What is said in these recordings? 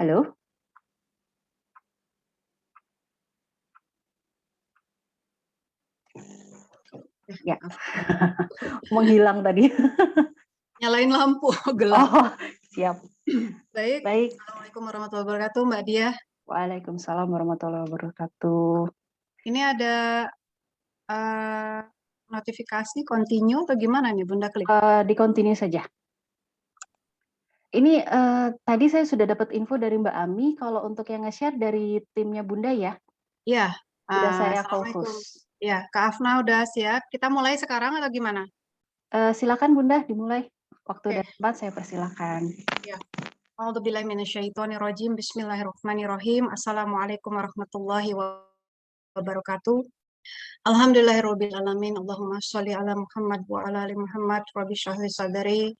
Halo? Ya, Maaf. menghilang tadi. Nyalain lampu, gelap. Oh, siap. Baik. Baik. Assalamualaikum warahmatullahi wabarakatuh, Mbak Diah. Waalaikumsalam warahmatullahi wabarakatuh. Ini ada notifikasi continue atau gimana nih, Bunda klik? Di continue saja. Ini tadi saya sudah dapat info dari Mbak Ami kalau untuk yang nge-share dari timnya Bunda ya. Ya, Sudah saya Assalamualaikum. fokus. Ya, Kak Afna udah siap. Kita mulai sekarang atau gimana? Silakan Bunda dimulai. Waktu Oke. dan tempat saya persilakan. Ya. A'udzubillahi minasyaitonirrajim. Bismillahirrahmanirrahim. Assalamualaikum warahmatullahi wabarakatuh. Alhamdulillahirabbil alamin. Allahumma sholli ala Muhammad wa ala ali Muhammad. Rabbi shrah li sadri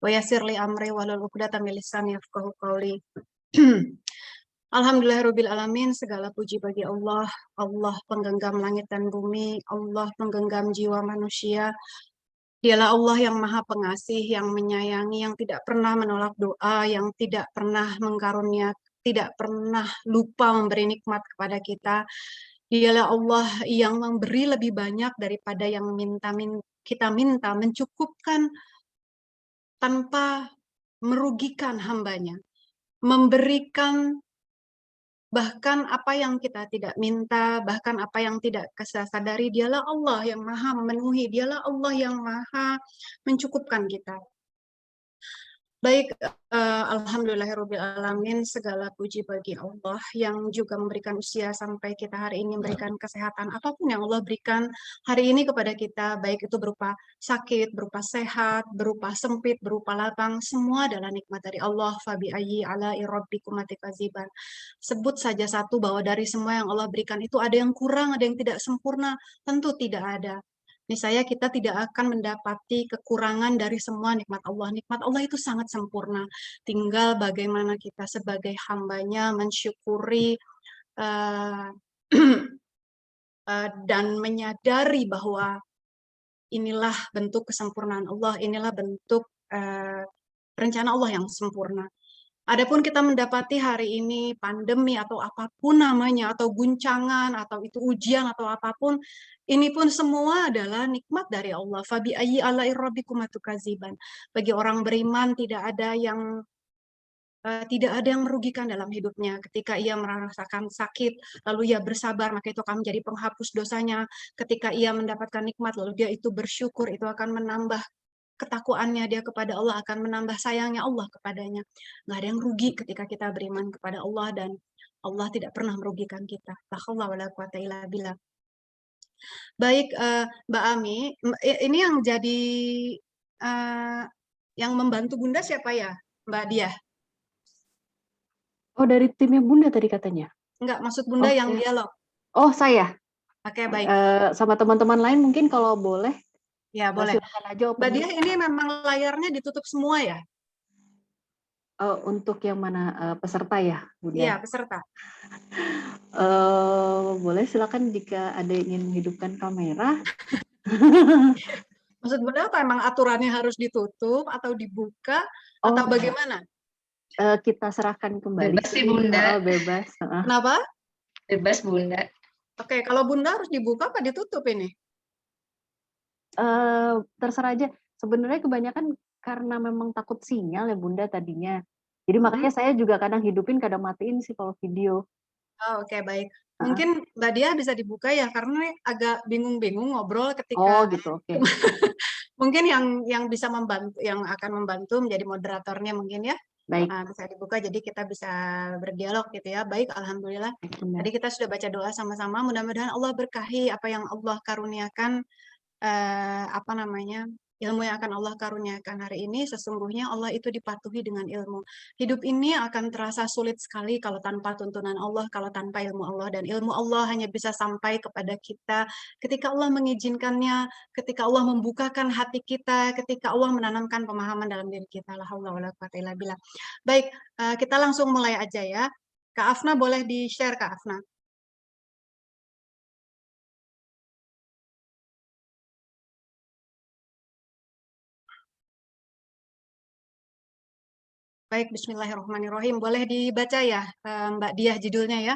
wa yassir li amri wahlul 'uqdatam min lisani yafqahu qawli. Alhamdulillahirabbil alamin, segala puji bagi Allah, Allah penggenggam langit dan bumi, Allah penggenggam jiwa manusia. Dialah Allah yang Maha Pengasih, yang menyayangi, yang tidak pernah menolak doa, yang tidak pernah mengkarunia, tidak pernah lupa memberi nikmat kepada kita. Dialah Allah yang memberi lebih banyak daripada yang kita minta, mencukupkan tanpa merugikan hambanya, memberikan bahkan apa yang kita tidak minta, bahkan apa yang tidak kita sadari, dialah Allah yang maha memenuhi, dialah Allah yang maha mencukupkan kita. Baik, alhamdulillahirabbil alamin, segala puji bagi Allah yang juga memberikan usia sampai kita hari ini, memberikan kesehatan apapun yang Allah berikan hari ini kepada kita, baik itu berupa sakit, berupa sehat, berupa sempit, berupa lapang, semua adalah nikmat dari Allah. Fabi ayyi ala'i rabbikum atikaziban. Sebut saja satu bahwa dari semua yang Allah berikan itu ada yang kurang, ada yang tidak sempurna, tentu tidak ada. Niscaya kita tidak akan mendapati kekurangan dari semua nikmat Allah. Nikmat Allah itu sangat sempurna. Tinggal bagaimana kita sebagai hambanya mensyukuri uh, dan menyadari bahwa inilah bentuk kesempurnaan Allah, inilah bentuk rencana Allah yang sempurna. Adapun kita mendapati hari ini pandemi atau apapun namanya, atau guncangan, atau itu ujian, atau apapun, ini pun semua adalah nikmat dari Allah. Fabi ayyi ala'i rabbikum atukaziban. Bagi orang beriman tidak ada yang merugikan dalam hidupnya. Ketika ia merasakan sakit, lalu ia bersabar, maka itu akan menjadi penghapus dosanya. Ketika ia mendapatkan nikmat, lalu dia itu bersyukur, itu akan menambah ketakwaannya dia kepada Allah, akan menambah sayangnya Allah kepadanya. Nggak ada yang rugi ketika kita beriman kepada Allah, dan Allah tidak pernah merugikan kita. La haula wala quwata illa billah. Baik, Mbak Ami, ini yang jadi yang membantu Bunda siapa ya, Mbak Diah? Oh, dari timnya Bunda tadi katanya? Enggak, maksud Bunda yang dialog. Oh, saya? Oke, baik. Sama teman-teman lain mungkin kalau boleh. Ya, boleh. Silakan aja Mbak opening. Diah, ini memang layarnya ditutup semua ya? Untuk yang mana peserta ya, Bunda? Iya, peserta. Boleh silakan jika ada yang ingin menghidupkan kamera. Maksud Bunda apa? Emang aturannya harus ditutup atau dibuka atau bagaimana? Kita serahkan kembali. Bebas sih Bunda. Bebas. Kenapa? Bebas Bunda. Oke, kalau Bunda harus dibuka apa ditutup ini? Terserah aja. Sebenarnya kebanyakan karena memang takut sinyal ya Bunda tadinya. Jadi makanya saya juga kadang hidupin, kadang matiin sih kalau video. Oh, oke, baik. Mungkin Mbak Dia bisa dibuka ya, karena agak bingung-bingung ngobrol ketika. Oh gitu, oke. Mungkin yang bisa membantu, yang akan membantu menjadi moderatornya mungkin ya. Baik. Bisa dibuka, jadi kita bisa berdialog gitu ya. Baik, alhamdulillah. Tadi kita sudah baca doa sama-sama. Mudah-mudahan Allah berkahi apa yang Allah karuniakan, ilmu yang akan Allah karuniakan hari ini. Sesungguhnya Allah itu dipatuhi dengan ilmu. Hidup ini akan terasa sulit sekali kalau tanpa tuntunan Allah, kalau tanpa ilmu Allah. Dan ilmu Allah hanya bisa sampai kepada kita ketika Allah mengizinkannya, ketika Allah membukakan hati kita, ketika Allah menanamkan pemahaman dalam diri kita. La haula wala quwata illa billah. Baik, kita langsung mulai aja ya. Kak Afna, boleh di-share Kak Afna? Baik, bismillahirrahmanirrahim. Boleh dibaca ya, Mbak Diah judulnya ya?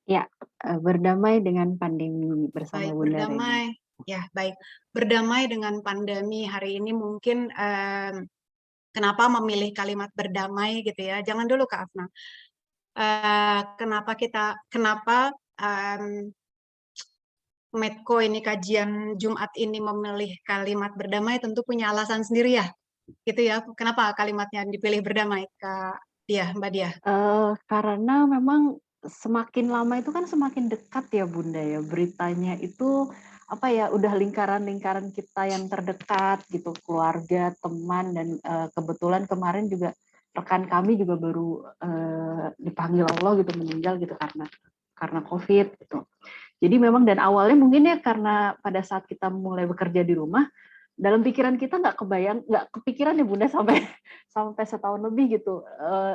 Ya, berdamai dengan pandemi bersama Baik, Bunda Reni. berdamai. Ya, baik. Berdamai dengan pandemi hari ini mungkin kenapa memilih kalimat berdamai gitu ya? Jangan dulu Kak Afna. Kenapa Medco ini kajian Jumat ini memilih kalimat berdamai tentu punya alasan sendiri ya, gitu ya. Kenapa kalimatnya dipilih berdamai, Kak Diah, Mbak Diah? Karena memang semakin lama itu kan semakin dekat ya Bunda ya, beritanya itu apa ya, udah lingkaran-lingkaran kita yang terdekat gitu, keluarga, teman, dan kebetulan kemarin juga rekan kami juga baru dipanggil Allah gitu, meninggal gitu karena COVID gitu. Jadi memang, dan awalnya mungkin ya karena pada saat kita mulai bekerja di rumah, dalam pikiran kita nggak kepikiran ya Bunda sampai sampai setahun lebih gitu.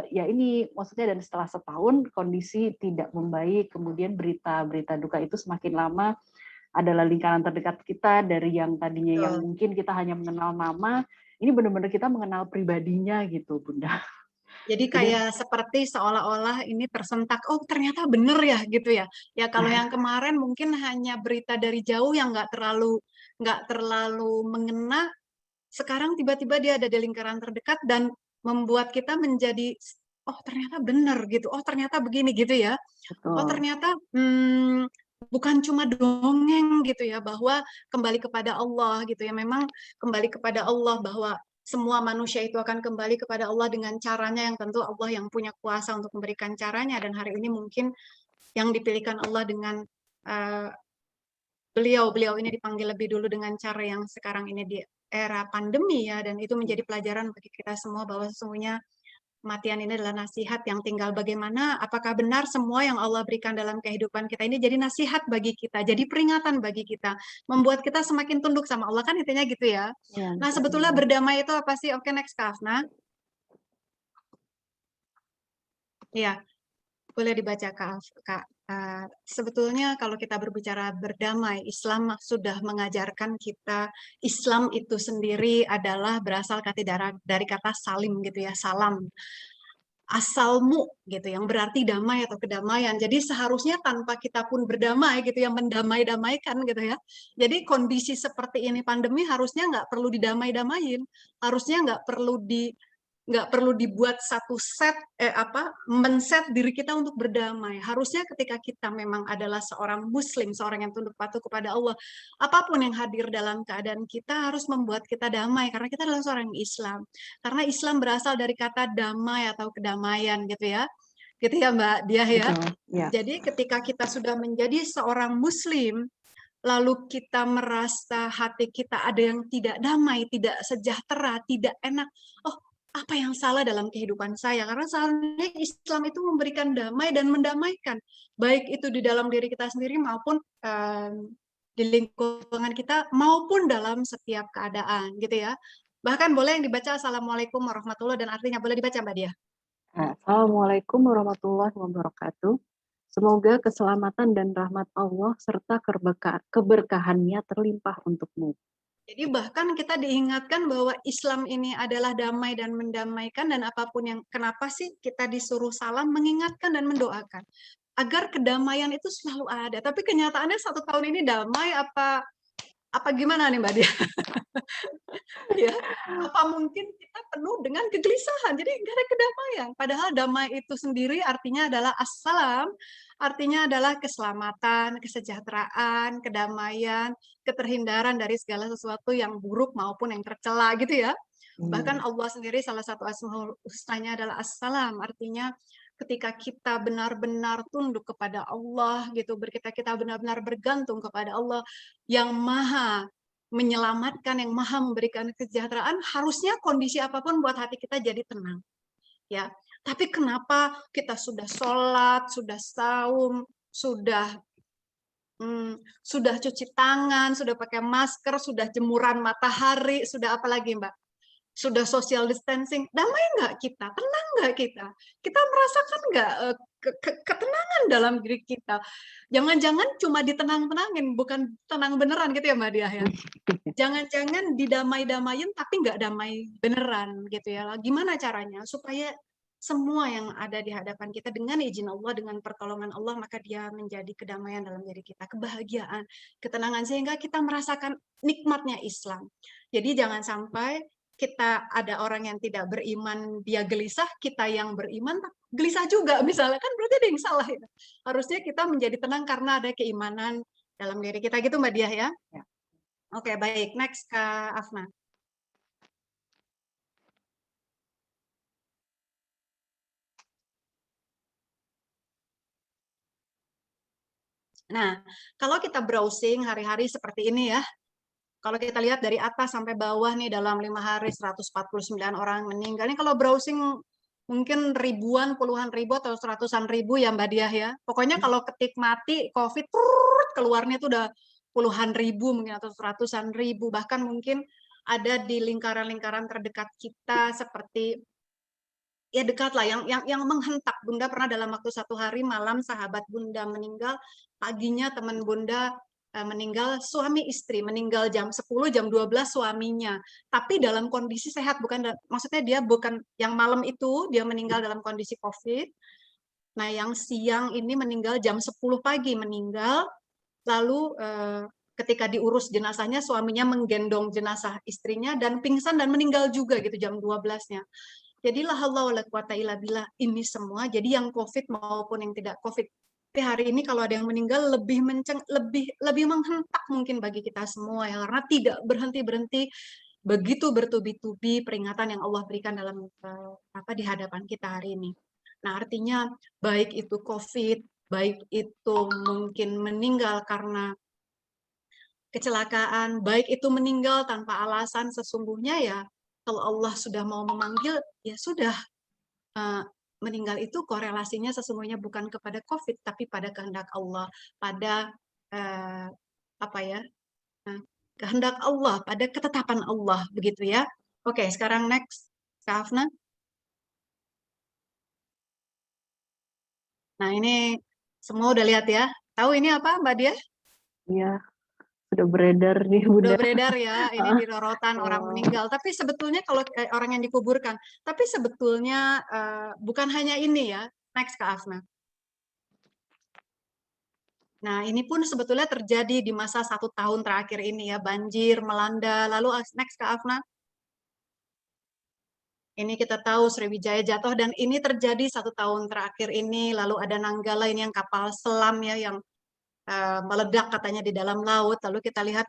Ya ini maksudnya, dan setelah setahun kondisi tidak membaik, kemudian berita-berita duka itu semakin lama adalah lingkaran terdekat kita, dari yang tadinya yang Betul. mungkin kita hanya mengenal nama, ini benar-benar kita mengenal pribadinya gitu Bunda. Jadi Jadi kayak seperti seolah-olah ini tersentak, oh ternyata bener ya gitu ya. Ya kalau yang kemarin mungkin hanya berita dari jauh yang nggak terlalu mengena, sekarang tiba-tiba dia ada di lingkaran terdekat dan membuat kita menjadi, oh ternyata bener gitu, oh ternyata begini gitu ya. Oh betul. ternyata bukan cuma dongeng gitu ya, bahwa kembali kepada Allah gitu ya. Memang kembali kepada Allah, bahwa semua manusia itu akan kembali kepada Allah dengan caranya yang tentu Allah yang punya kuasa untuk memberikan caranya. Dan hari ini mungkin yang dipilihkan Allah dengan beliau ini dipanggil lebih dulu dengan cara yang sekarang ini di era pandemi ya. Dan itu menjadi pelajaran bagi kita semua bahwa sesungguhnya kematian ini adalah nasihat yang tinggal bagaimana, apakah benar semua yang Allah berikan dalam kehidupan kita ini jadi nasihat bagi kita, jadi peringatan bagi kita, membuat kita semakin tunduk sama Allah, kan intinya gitu ya. Ya, Nah, sebetulnya berdamai itu apa sih? Oke, next, Kak Afna. Ya, boleh dibaca, Kak. Sebetulnya kalau kita berbicara berdamai, Islam sudah mengajarkan kita, Islam itu sendiri adalah berasal dari kata salim gitu ya, salam. Asalmu gitu, yang berarti damai atau kedamaian. Jadi seharusnya tanpa kita pun berdamai gitu, yang mendamai-damaikan gitu ya. Jadi kondisi seperti ini pandemi harusnya nggak perlu didamai-damain, harusnya nggak perlu dibuat satu men-set diri kita untuk berdamai. Harusnya ketika kita memang adalah seorang muslim, seorang yang tunduk patuh kepada Allah, apapun yang hadir dalam keadaan kita harus membuat kita damai, karena kita adalah seorang Islam. Karena Islam berasal dari kata damai atau kedamaian gitu ya. Gitu ya Mbak Diah ya. betul. Ya. Jadi ketika kita sudah menjadi seorang muslim, lalu kita merasa hati kita ada yang tidak damai, tidak sejahtera, tidak enak. Oh, apa yang salah dalam kehidupan saya? Karena seharusnya Islam itu memberikan damai dan mendamaikan, baik itu di dalam diri kita sendiri maupun di lingkungan kita, maupun dalam setiap keadaan, gitu ya. Bahkan boleh yang dibaca Assalamualaikum warahmatullahi, dan artinya boleh dibaca Mbak Dia. Assalamualaikum warahmatullahi wabarakatuh. Semoga keselamatan dan rahmat Allah serta keberkahannya terlimpah untukmu. Jadi bahkan kita diingatkan bahwa Islam ini adalah damai dan mendamaikan, dan apapun yang, kenapa sih kita disuruh salam, mengingatkan dan mendoakan agar kedamaian itu selalu ada. Tapi kenyataannya 1 tahun ini damai apa gimana nih Mbak Dia? Ya, apa mungkin kita penuh dengan kegelisahan, jadi nggak ada kedamaian. Padahal damai itu sendiri artinya adalah assalam, artinya adalah keselamatan, kesejahteraan, kedamaian, keterhindaran dari segala sesuatu yang buruk maupun yang tercela gitu ya. Bahkan Allah sendiri salah satu asmaul husnanya adalah assalam, artinya ketika kita benar-benar tunduk kepada Allah gitu, kita benar-benar bergantung kepada Allah yang maha menyelamatkan, yang maha memberikan kesejahteraan, harusnya kondisi apapun buat hati kita jadi tenang. Ya, tapi kenapa kita sudah sholat, sudah saum, sudah cuci tangan, sudah pakai masker, sudah jemuran matahari, sudah apa lagi Mbak? Sudah social distancing, damai nggak kita? Tenang nggak kita? Kita merasakan nggak ketenangan dalam diri kita? Jangan-jangan cuma ditenang-tenangin, bukan tenang beneran gitu ya Mbak Diah ya? Jangan-jangan didamai-damain tapi nggak damai beneran gitu ya. Gimana caranya supaya semua yang ada di hadapan kita dengan izin Allah, dengan pertolongan Allah, maka dia menjadi kedamaian dalam diri kita, kebahagiaan, ketenangan, sehingga kita merasakan nikmatnya Islam. Jadi jangan sampai kita ada orang yang tidak beriman, dia gelisah, kita yang beriman gelisah juga, misalnya, kan berarti ada yang salah ya. Harusnya kita menjadi tenang karena ada keimanan dalam diri kita, gitu Mbak Diah ya. Ya. Oke, baik, next Kak Afna. Nah, kalau kita browsing hari-hari seperti ini ya, kalau kita lihat dari atas sampai bawah nih dalam 5 hari 149 orang meninggal. Ini kalau browsing mungkin ribuan, puluhan ribu atau seratusan ribu ya Mbak Diah ya. Pokoknya kalau ketik mati COVID, keluarnya itu udah puluhan ribu mungkin atau seratusan ribu. Bahkan mungkin ada di lingkaran-lingkaran terdekat kita seperti ya dekat lah yang menghentak. Bunda pernah dalam waktu 1 hari malam sahabat Bunda meninggal, paginya teman Bunda meninggal, suami istri meninggal jam 10, jam 12 suaminya, tapi dalam kondisi sehat, bukan maksudnya dia bukan yang malam itu dia meninggal dalam kondisi COVID. Nah, yang siang ini meninggal jam 10 pagi meninggal, lalu ketika diurus jenazahnya suaminya menggendong jenazah istrinya dan pingsan dan meninggal juga gitu jam 12-nya. Jadilah Allah wala quwata illa billah, ini semua jadi yang COVID maupun yang tidak COVID. Tapi hari ini kalau ada yang meninggal lebih lebih menghentak mungkin bagi kita semua ya, karena tidak berhenti-berhenti, begitu bertubi-tubi peringatan yang Allah berikan dalam di hadapan kita hari ini. Nah, artinya baik itu COVID, baik itu mungkin meninggal karena kecelakaan, baik itu meninggal tanpa alasan, sesungguhnya ya kalau Allah sudah mau memanggil, ya sudah. Meninggal itu korelasinya sesungguhnya bukan kepada COVID, tapi pada kehendak Allah, pada kehendak Allah, pada ketetapan Allah, begitu ya. Oke, sekarang next, Kak Afna. Nah, ini semua udah lihat ya. Tahu ini apa, Mbak Dia? Iya, sudah beredar nih Udah Bunda. beredar ya, ini di rorotan orang meninggal. Tapi sebetulnya kalau orang yang dikuburkan, tapi sebetulnya bukan hanya ini ya. Next, Kak Afna. Nah, ini pun sebetulnya terjadi di masa 1 tahun terakhir ini ya, banjir melanda. Lalu next Kak Afna. Ini kita tahu Sriwijaya jatuh dan ini terjadi 1 tahun terakhir ini. Lalu ada Nanggala ini yang kapal selam ya yang meledak katanya di dalam laut. Lalu kita lihat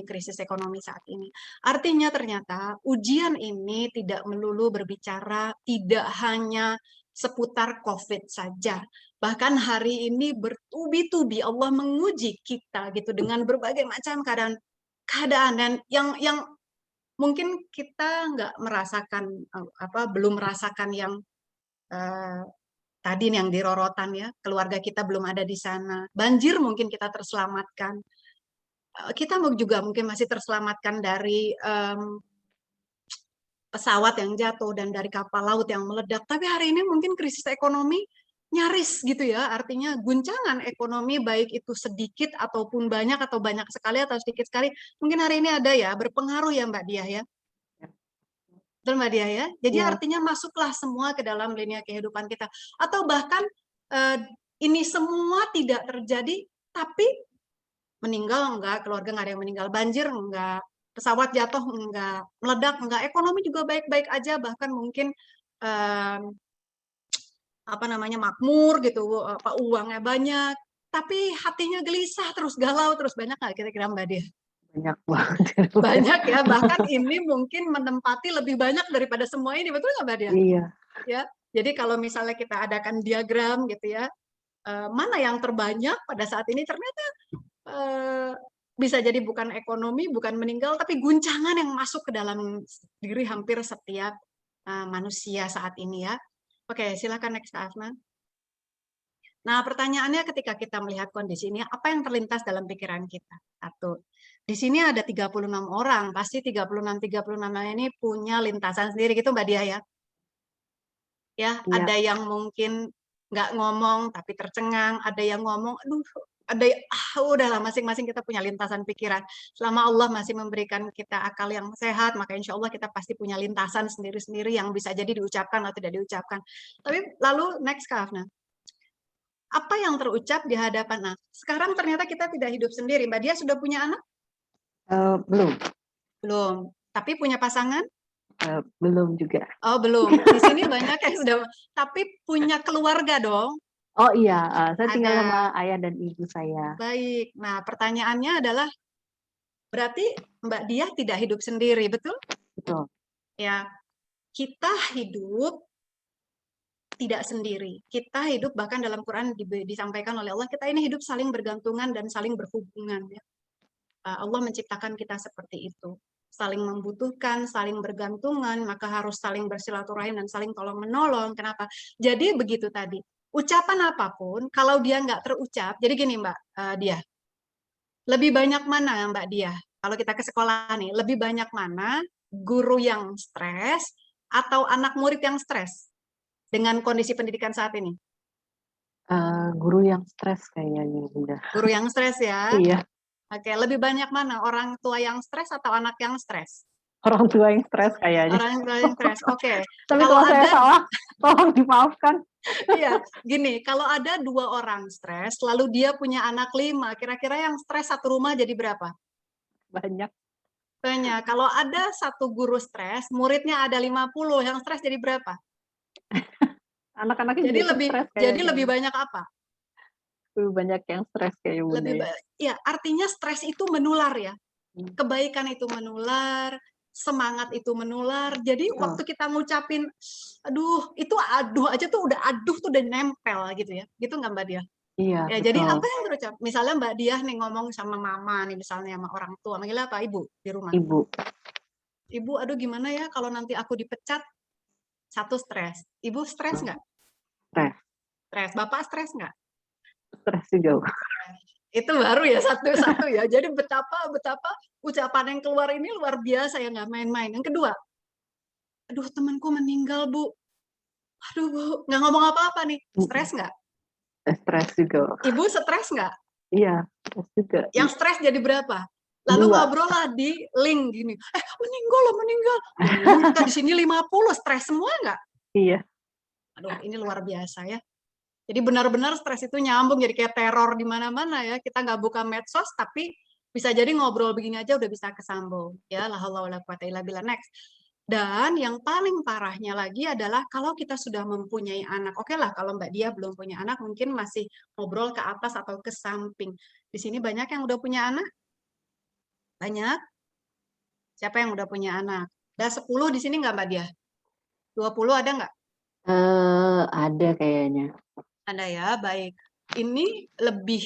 krisis ekonomi saat ini. Artinya ternyata ujian ini tidak melulu berbicara tidak hanya seputar COVID saja. Bahkan hari ini bertubi-tubi Allah menguji kita gitu dengan berbagai macam keadaan dan yang mungkin kita nggak merasakan belum merasakan yang tadi yang di rorotan ya, keluarga kita belum ada di sana. Banjir mungkin kita terselamatkan. Kita juga mungkin masih terselamatkan dari pesawat yang jatuh dan dari kapal laut yang meledak. Tapi hari ini mungkin krisis ekonomi nyaris gitu ya. Artinya guncangan ekonomi baik itu sedikit ataupun banyak atau banyak sekali atau sedikit sekali. Mungkin hari ini ada ya, berpengaruh ya Mbak Diah ya. Betul Mbak Diah ya. Jadi Ya. artinya masuklah semua ke dalam linia kehidupan kita. Atau bahkan ini semua tidak terjadi, tapi meninggal enggak, keluarga enggak ada yang meninggal, banjir enggak, pesawat jatuh enggak, meledak enggak, ekonomi juga baik-baik aja, bahkan mungkin makmur gitu, uangnya banyak, tapi hatinya gelisah terus, galau terus, banyak nggak kira-kira Mbak Dia? Banyak banget. Banyak ya, bahkan ini mungkin menempati lebih banyak daripada semua ini, betul nggak Mbak Dia? Iya. Ya, jadi kalau misalnya kita adakan diagram gitu ya, mana yang terbanyak pada saat ini ternyata bisa jadi bukan ekonomi, bukan meninggal, tapi guncangan yang masuk ke dalam diri hampir setiap manusia saat ini ya. Oke, silakan next Kak Afna. Nah, pertanyaannya ketika kita melihat kondisi ini, apa yang terlintas dalam pikiran kita? Satu, di sini ada 36 orang, pasti 36 ini punya lintasan sendiri gitu Mbak Dia ya. Ya, Iya. ada yang mungkin nggak ngomong tapi tercengang, ada yang ngomong, aduh ada udahlah masing-masing kita punya lintasan pikiran. Selama Allah masih memberikan kita akal yang sehat, maka insya Allah kita pasti punya lintasan sendiri-sendiri yang bisa jadi diucapkan atau tidak diucapkan. Tapi lalu next Kak Afna, apa yang terucap di hadapan anak? Sekarang ternyata kita tidak hidup sendiri. Mbak Dia sudah punya anak? Belum, Belum. Tapi punya pasangan? belum juga. Oh, belum. Di sini banyak yang sudah, tapi punya keluarga dong. Oh iya, saya tinggal Ada. sama ayah dan ibu saya. Baik. Nah, pertanyaannya adalah, berarti Mbak Dia tidak hidup sendiri, betul? Betul. Ya, kita hidup tidak sendiri. Kita hidup, bahkan dalam Quran disampaikan oleh Allah, kita ini hidup saling bergantungan dan saling berhubungan. Ya. Allah menciptakan kita seperti itu. Saling membutuhkan, saling bergantungan, maka harus saling bersilaturahim dan saling tolong-menolong. Kenapa? Jadi begitu tadi. Ucapan apapun, kalau dia nggak terucap, jadi gini Mbak Dia, lebih banyak mana Mbak Dia? Kalau kita ke sekolah nih, lebih banyak mana guru yang stres atau anak murid yang stres dengan kondisi pendidikan saat ini? Guru yang stres kayaknya, Bunda. Guru yang stres ya? Iya, Oke, lebih banyak mana orang tua yang stres atau anak yang stres? orang tua yang stres kayaknya. Orang tua yang stres. Oke. Tapi Kalau kalau saya ada, salah, tolong dimaafkan. iya, gini, kalau ada 2 orang stres, lalu dia punya anak 5, kira-kira yang stres satu rumah jadi berapa? Banyak. Banyak. Kalau ada satu guru stres, muridnya ada 50, yang stres jadi berapa? Anak-anaknya Jadi juga lebih, stres jadi kayaknya. lebih banyak apa? Lebih banyak yang stres kayak Bunda Lebih ya. ya, artinya stres itu menular ya. Hmm. Kebaikan itu menular, semangat itu menular. Jadi waktu kita ngucapin, aduh, itu aduh aja tuh udah aduh tuh udah nempel gitu ya. Gitu nggak Mbak Dia? Iya, Ya, betul. jadi apa yang terucap? Misalnya Mbak Dia nih ngomong sama mama nih, misalnya sama orang tua, manggilnya apa? Ibu di rumah. Ibu. Ibu, aduh gimana ya kalau nanti aku dipecat? Satu, stres. Ibu stres nggak? Stres. Stres. Bapak stres nggak? Stres juga. Itu baru ya satu-satu ya. Jadi betapa ucapan yang keluar ini luar biasa ya, nggak main-main. Yang kedua, aduh temanku meninggal Bu. Aduh Bu, nggak ngomong apa-apa nih. Stres nggak? Stres juga. Ibu stres nggak? Iya, stres juga. Yang stres jadi berapa? Lalu ngobrol lah di link gini. Meninggal loh, meninggal. Kita di sini 50, stres semua nggak? Iya. Aduh, ini luar biasa ya. Jadi benar-benar stres itu nyambung, jadi kayak teror di mana-mana ya. Kita nggak buka medsos, tapi bisa jadi ngobrol begini aja udah bisa kesambung. Ya, la haula wala quwata illa billah. Next. Dan yang paling parahnya lagi adalah kalau kita sudah mempunyai anak. Oke lah, kalau Mbak Dia belum punya anak, mungkin masih ngobrol ke atas atau ke samping. Di sini banyak yang udah punya anak? Banyak? Siapa yang udah punya anak? Ada 10 di sini nggak Mbak Dia? 20 ada nggak? Ada kayaknya. Ada ya, baik. Ini lebih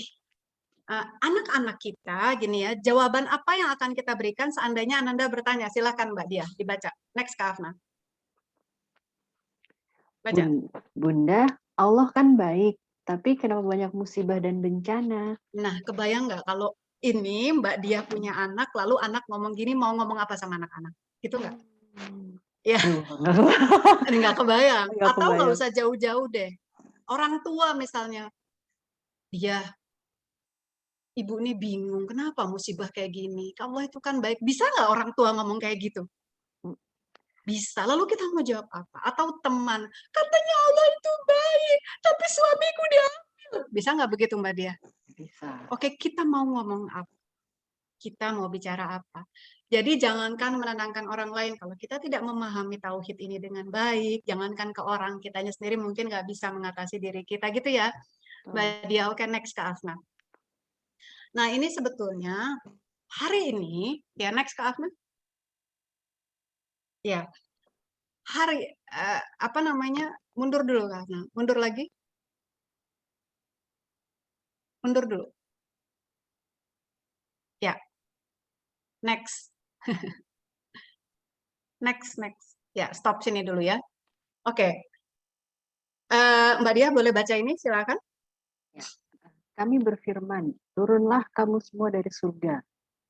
anak-anak kita, gini ya, jawaban apa yang akan kita berikan seandainya Ananda bertanya? Silakan Mbak Dia, dibaca. Next, Kak Afna. Baca. Bunda, Allah kan baik, tapi kenapa banyak musibah dan bencana? Nah, kebayang nggak kalau ini Mbak Dia punya anak, lalu anak ngomong gini, mau ngomong apa sama anak-anak? Gitu nggak? Ya, nggak kebayang. Nggak Atau nggak kebayang. usah jauh-jauh deh. Orang tua misalnya, dia, ibu ini bingung, kenapa musibah kayak gini? Allah itu kan baik. Bisa nggak orang tua ngomong kayak gitu? Bisa. Lalu kita mau jawab apa? Atau teman, katanya Allah itu baik, tapi suamiku diambil. Bisa nggak begitu Mbak Dia? Bisa. Oke, kita mau ngomong apa? Kita mau bicara apa? Jadi jangankan menenangkan orang lain, kalau kita tidak memahami tauhid ini dengan baik, jangankan ke orang, kitanya sendiri mungkin nggak bisa mengatasi diri kita gitu ya. Mbak Dia, oke, next ke Afna. Nah ini sebetulnya hari ini, ya next ke Afna. Ya, hari apa namanya? Mundur dulu Kak Afna. Mundur lagi. Mundur dulu. Ya. Next. Next. Ya, stop sini dulu ya. Oke. Mbak Dia boleh baca ini, silakan. Ya. Kami berfirman, turunlah kamu semua dari surga.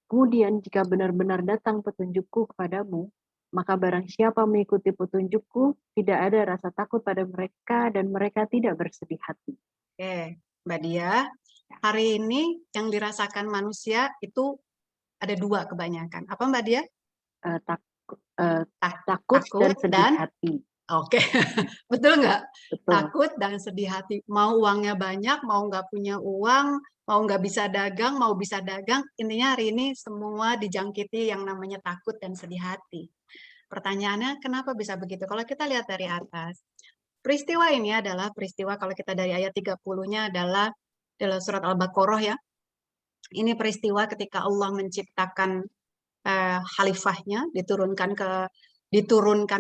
Kemudian jika benar-benar datang petunjukku kepadamu, maka barang siapa mengikuti petunjukku, tidak ada rasa takut pada mereka dan mereka tidak bersedih hati. Oke, Mbak Dia. Hari ini yang dirasakan manusia itu ada 2 kebanyakan. Apa Mbak Dia? Takut dan Takut sedih dan hati. oke, betul nggak? Betul. Takut dan sedih hati. Mau uangnya banyak, mau nggak punya uang, mau nggak bisa dagang, mau bisa dagang. Intinya hari ini semua dijangkiti yang namanya takut dan sedih hati. Pertanyaannya, kenapa bisa begitu? Kalau kita lihat dari atas, peristiwa ini adalah peristiwa kalau kita dari ayat 30-nya adalah dalam surat Al-Baqarah ya. Ini peristiwa ketika Allah menciptakan khalifahnya diturunkan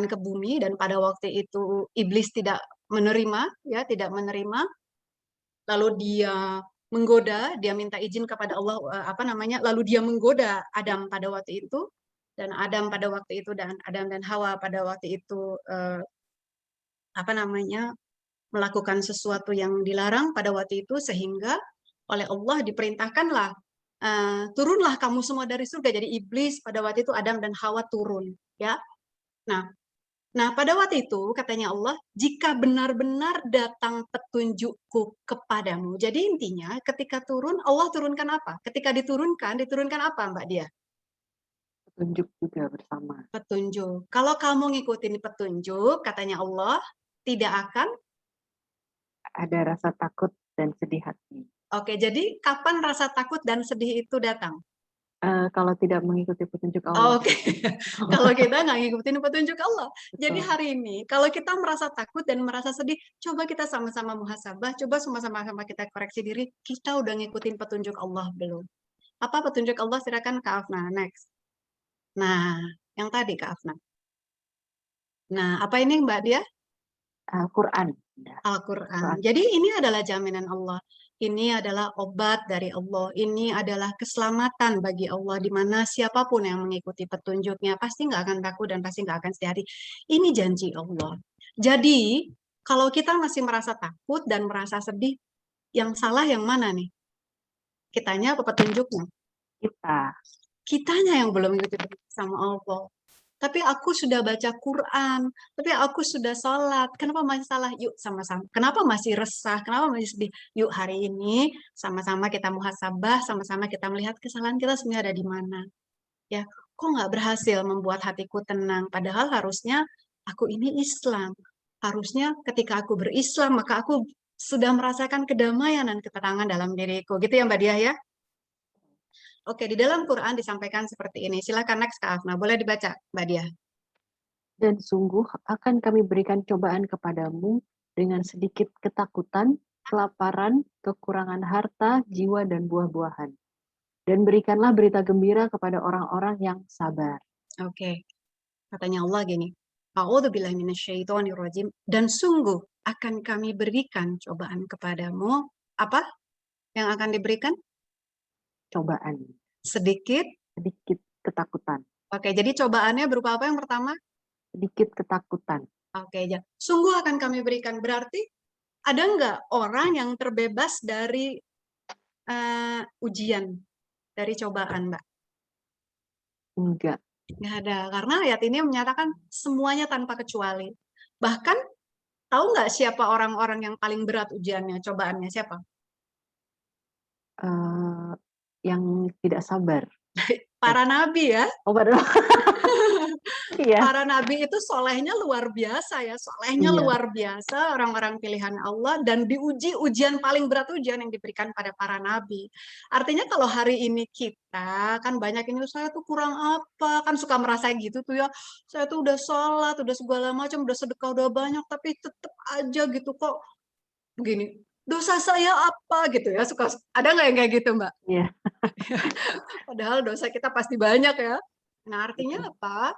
ke bumi dan pada waktu itu iblis tidak menerima ya, tidak menerima. Lalu dia menggoda, dia minta izin kepada Allah lalu dia menggoda Adam pada waktu itu dan Adam dan Hawa pada waktu itu melakukan sesuatu yang dilarang pada waktu itu sehingga oleh Allah diperintahkanlah turunlah kamu semua dari surga. Jadi iblis pada waktu itu Adam dan Hawa turun ya. Nah, pada waktu itu katanya Allah, jika benar-benar datang petunjukku kepadamu. Jadi intinya ketika turun Allah turunkan apa? Ketika diturunkan apa Mbak Dia? Petunjuk juga bersama. Petunjuk. Kalau kamu ngikutin petunjuk katanya Allah tidak akan ada rasa takut dan sedih hati. Oke, jadi kapan rasa takut dan sedih itu datang? Kalau tidak mengikuti petunjuk Allah. Oke, kalau kita nggak ngikutin petunjuk Allah. Jadi Betul. hari ini, kalau kita merasa takut dan merasa sedih, coba kita sama-sama muhasabah, coba sama-sama kita koreksi diri, kita udah ngikutin petunjuk Allah belum? Apa petunjuk Allah? Silakan Kak Afna, next. Nah, yang tadi Kak Afna. Nah, apa ini Mbak Dia? Quran. Al-Quran. Jadi ini adalah jaminan Allah. Ini adalah obat dari Allah. Ini adalah keselamatan bagi Allah. Di mana siapapun yang mengikuti petunjuknya pasti nggak akan takut dan pasti nggak akan sedih hati. Ini janji Allah. Jadi kalau kita masih merasa takut dan merasa sedih, yang salah yang mana nih? Kitanya apa petunjuknya? Kitanya yang belum mengikuti petunjuk sama Allah. Tapi aku sudah baca Quran, tapi aku sudah sholat. Kenapa masih salah? Yuk sama-sama. Kenapa masih resah? Kenapa masih sedih? Yuk hari ini sama-sama kita muhasabah, sama-sama kita melihat kesalahan kita sebenarnya ada di mana. Ya, kok nggak berhasil membuat hatiku tenang? Padahal harusnya aku ini Islam. Harusnya ketika aku berislam, maka aku sudah merasakan kedamaian dan ketenangan dalam diriku. Gitu ya Mbak Diah ya? Oke, di dalam Quran disampaikan seperti ini. Silakan next Kak Afna. Boleh dibaca Mbak Diah. Dan sungguh akan kami berikan cobaan kepadamu dengan sedikit ketakutan, kelaparan, kekurangan harta, jiwa, dan buah-buahan. Dan berikanlah berita gembira kepada orang-orang yang sabar. Oke, katanya Allah gini, A'udzubillahi minasyaitonirrajim. Dan sungguh akan kami berikan cobaan kepadamu. Apa yang akan diberikan? Cobaan. Sedikit ketakutan. Oke, jadi cobaannya berupa apa yang pertama? Sedikit ketakutan. Oke, ya. Sungguh akan kami berikan. Berarti ada nggak orang yang terbebas dari ujian, dari cobaan, Mbak? Enggak. Nggak ada, karena ayat ini menyatakan semuanya tanpa kecuali. Bahkan, tahu nggak siapa orang-orang yang paling berat ujiannya, cobaannya, siapa? Yang tidak sabar. Para nabi ya. Oh, padahal. Iya. Para nabi itu solehnya luar biasa ya, solehnya luar biasa, orang-orang pilihan Allah, dan diuji ujian paling berat ujian yang diberikan pada para nabi. Artinya kalau hari ini kita kan banyak ini saya tuh kurang apa, kan suka merasa gitu tuh ya, saya tuh udah sholat, udah segala macam, udah sedekah, udah banyak, tapi tetap aja gitu kok begini. Dosa saya apa gitu ya, suka ada nggak yang kayak gitu Mbak? Iya. Padahal dosa kita pasti banyak ya. Nah artinya apa?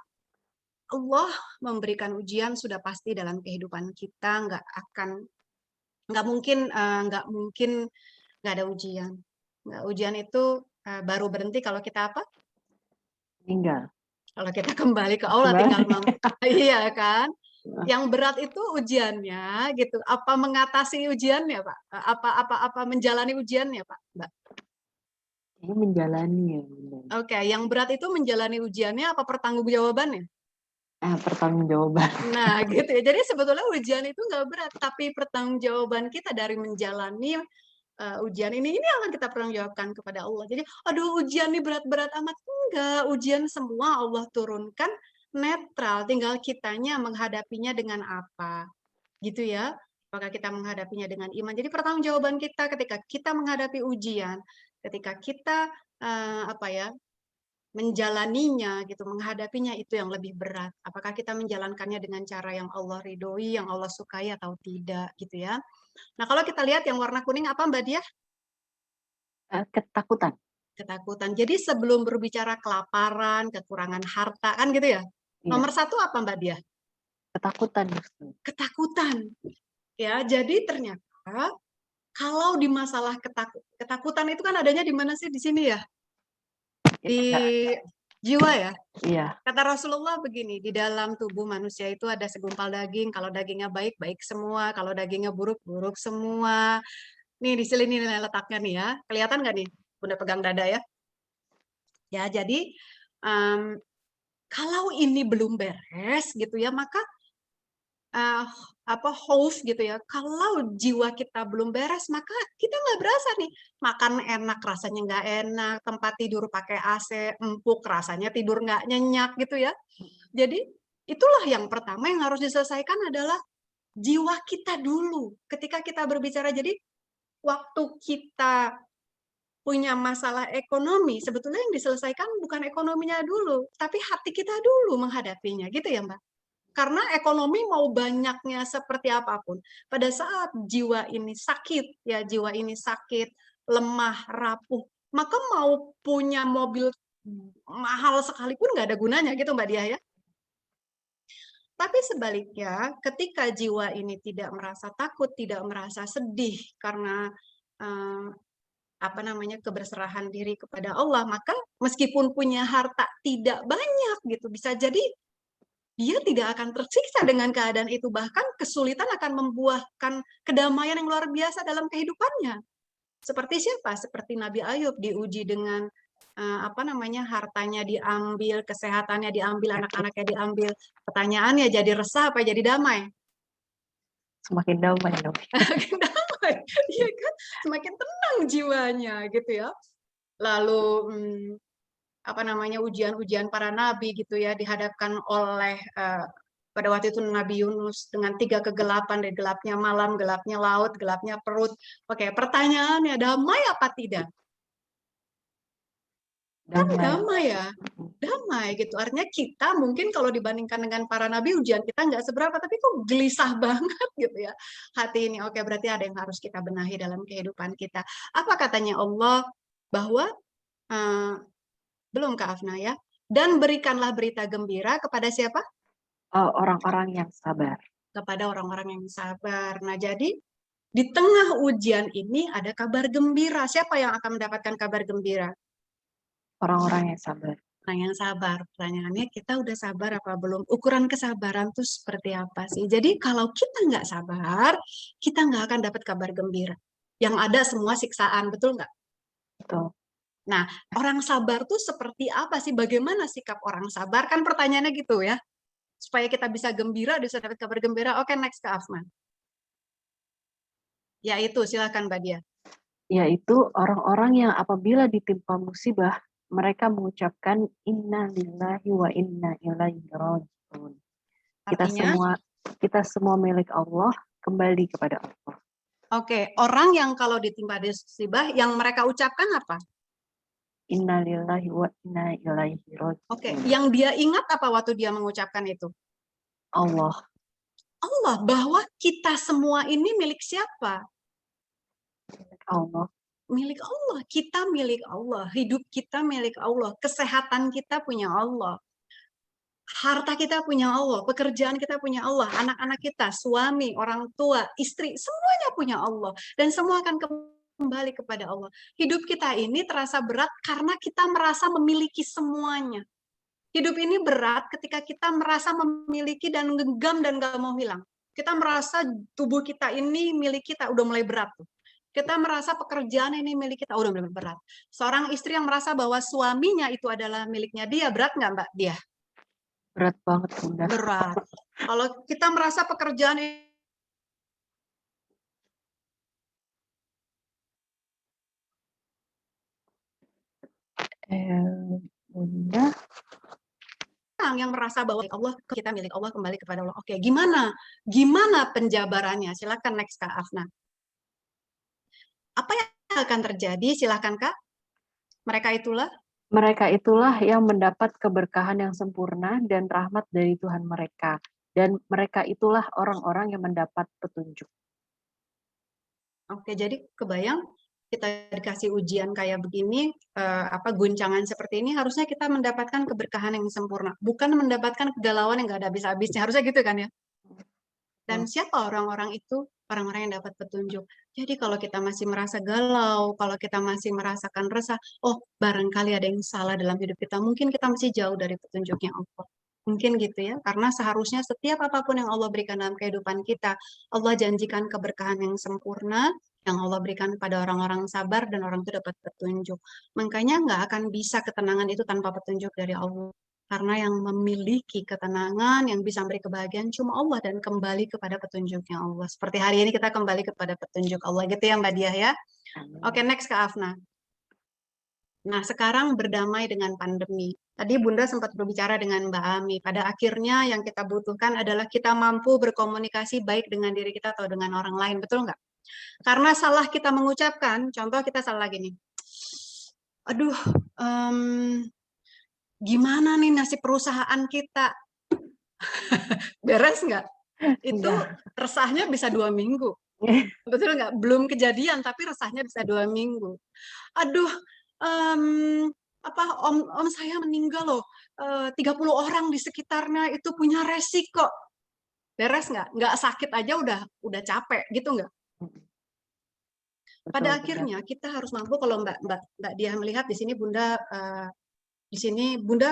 Allah memberikan ujian sudah pasti dalam kehidupan kita, nggak mungkin nggak ada ujian. Ujian itu baru berhenti kalau kita apa? Meninggal. Kalau kita kembali ke Allah tinggal iya kan? Yang berat itu ujiannya gitu. Apa mengatasi ujiannya, Pak? Apa menjalani ujiannya, Pak, Mbak? Ini menjalani ya. Oke, yang berat itu menjalani ujiannya apa pertanggungjawabannya? Pertanggungjawaban. Nah, gitu ya. Jadi sebetulnya ujian itu nggak berat, tapi pertanggungjawaban kita dari menjalani ujian ini akan kita pertanggungjawabkan kepada Allah. Jadi, aduh ujian ini berat-berat amat. Enggak, ujian semua Allah turunkan netral, tinggal kitanya menghadapinya dengan apa, gitu ya. Apakah kita menghadapinya dengan iman. Jadi pertanggungjawaban kita ketika kita menghadapi ujian, ketika kita menjalaninya gitu, menghadapinya itu yang lebih berat. Apakah kita menjalankannya dengan cara yang Allah ridhoi, yang Allah sukai atau tidak gitu ya. Nah, kalau kita lihat yang warna kuning apa Mbak Diah? Ketakutan. Ketakutan. Jadi sebelum berbicara kelaparan, kekurangan harta kan gitu ya. Iya, Nomor satu apa Mbak Diah? ketakutan justru. Ketakutan. Ya, jadi ternyata kalau di masalah ketakutan itu kan adanya di mana sih di sini ya? Di jiwa ya. Iya. Kata Rasulullah begini, di dalam tubuh manusia itu ada segumpal daging, kalau dagingnya baik, baik semua, kalau dagingnya buruk, buruk semua. Nih, di sini nih letaknya nih ya. Kelihatan nggak nih? Bunda pegang dada ya. Ya, jadi kalau ini belum beres gitu ya, maka khauf gitu ya. Kalau jiwa kita belum beres, maka kita nggak berasa nih. Makan enak, rasanya nggak enak. Tempat tidur pakai AC, empuk, rasanya tidur nggak nyenyak gitu ya. Jadi itulah yang pertama yang harus diselesaikan adalah jiwa kita dulu. Ketika kita berbicara, jadi waktu kita punya masalah ekonomi, sebetulnya yang diselesaikan bukan ekonominya dulu, tapi hati kita dulu menghadapinya, gitu ya Mbak? Karena ekonomi mau banyaknya seperti apapun, pada saat jiwa ini sakit, ya jiwa ini sakit, lemah, rapuh, maka mau punya mobil mahal sekalipun nggak ada gunanya gitu Mbak Diah ya. Tapi sebaliknya, ketika jiwa ini tidak merasa takut, tidak merasa sedih karena keberserahan diri kepada Allah, maka meskipun punya harta tidak banyak gitu, bisa jadi dia tidak akan tersiksa dengan keadaan itu, bahkan kesulitan akan membuahkan kedamaian yang luar biasa dalam kehidupannya. Seperti siapa? Seperti Nabi Ayub diuji dengan hartanya diambil, kesehatannya diambil, anak-anaknya diambil. Pertanyaannya jadi resah apa jadi damai? Semakin damai dong. Semakin damai, iya kan? Semakin tenang jiwanya gitu ya. Lalu ujian-ujian para nabi gitu ya dihadapkan oleh pada waktu itu Nabi Yunus dengan 3 kegelapan, dari gelapnya malam, gelapnya laut, gelapnya perut. Oke, pertanyaannya damai apa tidak? Kan Damai. damai ya, damai gitu. Artinya kita mungkin kalau dibandingkan dengan para nabi ujian kita nggak seberapa, tapi kok gelisah banget gitu ya hati ini. Oke, berarti ada yang harus kita benahi dalam kehidupan kita. Apa katanya Allah? Bahwa belum Kak Afna ya. Dan berikanlah berita gembira kepada siapa? Orang-orang yang sabar. Kepada orang-orang yang sabar. Nah, jadi di tengah ujian ini ada kabar gembira. Siapa yang akan mendapatkan kabar gembira? Orang-orang yang sabar. Orang yang sabar. Pertanyaannya, kita udah sabar apa belum? Ukuran kesabaran tuh seperti apa sih? Jadi kalau kita nggak sabar, kita nggak akan dapat kabar gembira. Yang ada semua siksaan, betul nggak? Betul. Nah, orang sabar tuh seperti apa sih? Bagaimana sikap orang sabar? Kan pertanyaannya gitu ya. Supaya kita bisa gembira, bisa dapat kabar gembira. Oke, next ke Afnan. Ya itu, silakan Mbak Dia. Yaitu orang-orang yang apabila ditimpa musibah, mereka mengucapkan inna lillahi wa inna ilaihi raji'un. Artinya? Kita semua milik Allah, kembali kepada Allah. Oke, orang yang kalau ditimpa musibah, yang mereka ucapkan apa? Inna lillahi wa inna ilaihi raji'un. Oke, yang dia ingat apa waktu dia mengucapkan itu? Allah. Allah, bahwa kita semua ini milik siapa? Allah. Milik Allah. Kita milik Allah. Hidup kita milik Allah. Kesehatan kita punya Allah. Harta kita punya Allah. Pekerjaan kita punya Allah. Anak-anak kita, suami, orang tua, istri, semuanya punya Allah. Dan semua akan kembali kepada Allah. Hidup kita ini terasa berat karena kita merasa memiliki semuanya. Hidup ini berat ketika kita merasa memiliki dan genggam dan gak mau hilang. Kita merasa tubuh kita ini milik kita, udah mulai berat tuh. Kita merasa pekerjaan ini milik kita, udah mulai berat. Seorang istri yang merasa bahwa suaminya itu adalah miliknya dia, berat nggak Mbak dia? Berat banget, Bunda. Berat. Kalau kita merasa pekerjaan Bunda, Orang yang merasa bahwa Allah kita milik Allah kembali kepada Allah. Oke, gimana penjabarannya? Silakan next Kak Afna. Apa yang akan terjadi? Silakan Kak. mereka itulah yang mendapat keberkahan yang sempurna dan rahmat dari Tuhan mereka. Dan mereka itulah orang-orang yang mendapat petunjuk. Oke, jadi kebayang kita dikasih ujian kayak begini, guncangan seperti ini, harusnya kita mendapatkan keberkahan yang sempurna, bukan mendapatkan kegalauan yang nggak ada habis-habisnya. Harusnya gitu kan ya. Dan siapa orang-orang itu? Orang-orang yang dapat petunjuk. Jadi kalau kita masih merasa galau, kalau kita masih merasakan resah, oh barangkali ada yang salah dalam hidup kita. Mungkin kita masih jauh dari petunjuknya Allah. Mungkin gitu ya. Karena seharusnya setiap apapun yang Allah berikan dalam kehidupan kita, Allah janjikan keberkahan yang sempurna, yang Allah berikan kepada orang-orang sabar dan orang itu dapat petunjuk. Makanya nggak akan bisa ketenangan itu tanpa petunjuk dari Allah. Karena yang memiliki ketenangan, yang bisa memberi kebahagiaan cuma Allah dan kembali kepada petunjuknya Allah. Seperti hari ini kita kembali kepada petunjuk Allah gitu ya Mbak Diah ya. Oke, next Kak Afna. Nah, sekarang berdamai dengan pandemi. Tadi Bunda sempat berbicara dengan Mbak Ami. Pada akhirnya yang kita butuhkan adalah kita mampu berkomunikasi baik dengan diri kita atau dengan orang lain. Betul nggak? Karena salah kita mengucapkan, contoh kita salah gini. Aduh, gimana nih nasib perusahaan kita? Beres nggak? Itu resahnya bisa 2 minggu. Betul nggak? Belum kejadian, tapi resahnya bisa 2 minggu. Aduh, om saya meninggal loh. 30 orang di sekitarnya itu punya resiko. Beres nggak? Nggak sakit aja udah capek, gitu nggak? Pada akhirnya kita harus mampu, kalau Mbak Diah melihat di sini Bunda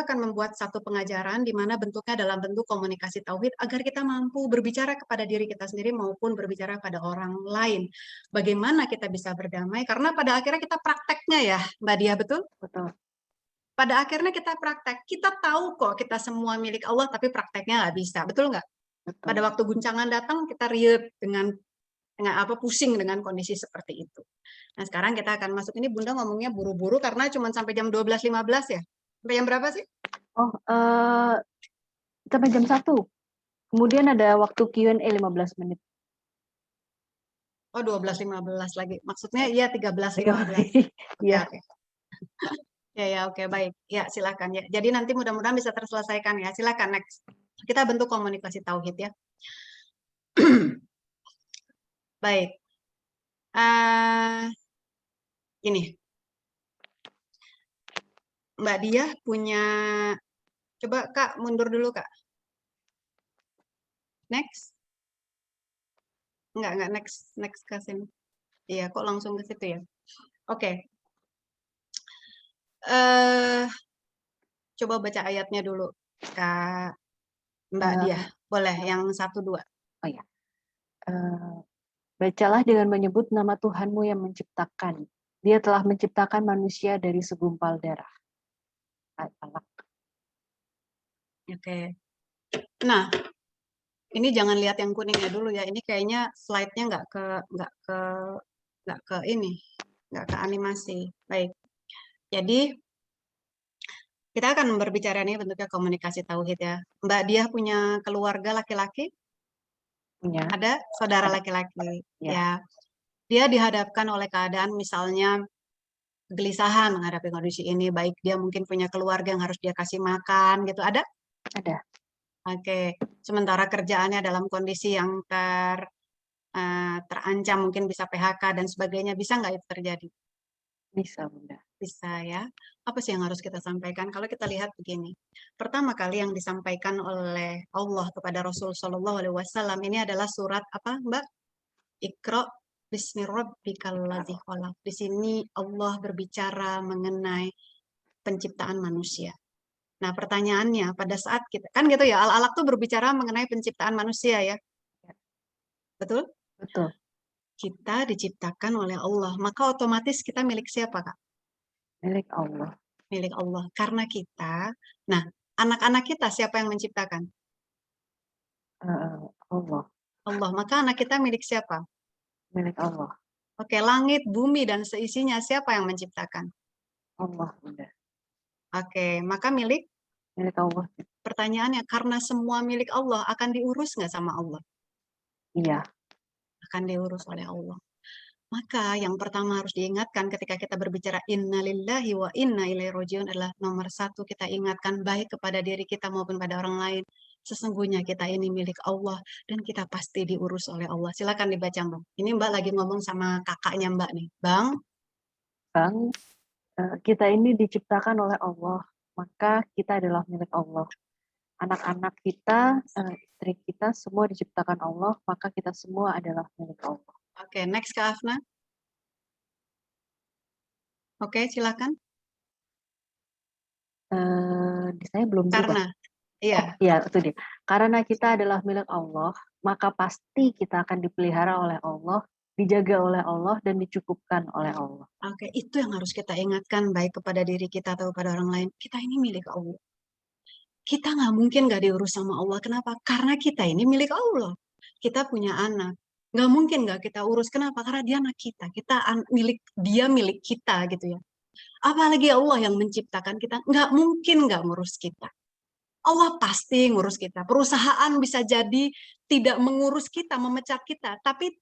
akan membuat satu pengajaran di mana bentuknya dalam bentuk komunikasi tauhid agar kita mampu berbicara kepada diri kita sendiri maupun berbicara pada orang lain. Bagaimana kita bisa berdamai? Karena pada akhirnya kita prakteknya ya, Mbak Diah, betul? Betul. Pada akhirnya kita praktek. Kita tahu kok kita semua milik Allah, tapi prakteknya nggak bisa, betul nggak? Betul. Pada waktu guncangan datang, kita riut dengan pusing dengan kondisi seperti itu. Nah, sekarang kita akan masuk, ini Bunda ngomongnya buru-buru karena cuma sampai jam 12.15 ya. Sampai jam berapa sih? Oh, sampai jam 1. Kemudian ada waktu Q&A 15 menit. Oh, 12.15 lagi. Maksudnya iya 13.15. Iya. Oke. Ya, oke, baik. Ya, silakan ya. Jadi nanti mudah-mudahan bisa terselesaikan ya. Silakan next. Kita bentuk komunikasi tauhid ya. Baik. Ini. Mbak Diah punya, coba Kak mundur dulu Kak. Next. Enggak next ke sini. Iya, kok langsung ke situ ya. Oke. Coba baca ayatnya dulu Kak Mbak Diah. Boleh yang 1-2. Oh ya. Bacalah dengan menyebut nama Tuhanmu yang menciptakan. Dia telah menciptakan manusia dari segumpal darah. Al-Alaq. Oke. Nah, ini jangan lihat yang kuningnya dulu ya. Ini kayaknya slide-nya nggak ke animasi. Baik. Jadi kita akan berbicara ini bentuknya komunikasi tauhid ya. Mbak Diah punya keluarga laki-laki? Punya. Ada saudara laki-laki. Ya. Dia dihadapkan oleh keadaan misalnya kegelisahan menghadapi kondisi ini, baik dia mungkin punya keluarga yang harus dia kasih makan gitu, ada? Ada. Oke, sementara kerjaannya dalam kondisi yang terancam, mungkin bisa PHK dan sebagainya, bisa nggak itu terjadi? Bisa, Bunda. Bisa ya. Apa sih yang harus kita sampaikan? Kalau kita lihat begini, pertama kali yang disampaikan oleh Allah kepada Rasul Shallallahu Alaihi Wasallam ini adalah surat apa, Mbak? Iqra Bismi Rabbikal ladzi khalaq. Di sini Allah berbicara mengenai penciptaan manusia. Nah, pertanyaannya pada saat kita, kan gitu ya, Al-Alaq tuh berbicara mengenai penciptaan manusia ya. Betul? Betul. Kita diciptakan oleh Allah, maka otomatis kita milik siapa, Kak? Milik Allah. Milik Allah. Karena kita, nah, anak-anak kita siapa yang menciptakan? Allah. Allah. Maka anak kita milik siapa? Milik Allah. Oke, langit, bumi, dan seisinya siapa yang menciptakan? Allah, Bunda. Oke, maka milik, milik Allah. pertanyaannya, karena semua milik Allah, akan diurus nggak sama Allah? Iya, Akan diurus oleh Allah. Maka yang pertama harus diingatkan ketika kita berbicara innalillahi wa inna ilaihi rajiun adalah nomor satu, kita ingatkan baik kepada diri kita maupun pada orang lain. Sesungguhnya kita ini milik Allah dan kita pasti diurus oleh Allah. Silakan dibaca, Mbak. Ini Mbak lagi ngomong sama kakaknya Mbak nih. Bang, Bang, kita ini diciptakan oleh Allah, maka kita adalah milik Allah. Anak-anak kita, istri kita, semua diciptakan Allah, maka kita semua adalah milik Allah. oke, next Kak Afna. Oke, silakan. Di saya belum berubah. Karena, iya, Iya, itu dia. Karena kita adalah milik Allah, maka pasti kita akan dipelihara oleh Allah, dijaga oleh Allah, dan dicukupkan oleh Allah. oke, itu yang harus kita ingatkan baik kepada diri kita atau kepada orang lain. Kita ini milik Allah. Kita nggak mungkin nggak diurus sama Allah. Kenapa? Karena kita ini milik Allah. Kita punya anak. Nggak mungkin nggak kita urus. Kenapa? Karena dia anak kita. Milik dia, milik kita gitu ya. Apalagi Allah yang menciptakan kita, nggak mungkin nggak ngurus kita. Allah pasti ngurus kita. Perusahaan bisa jadi tidak mengurus kita, memecat kita, tapi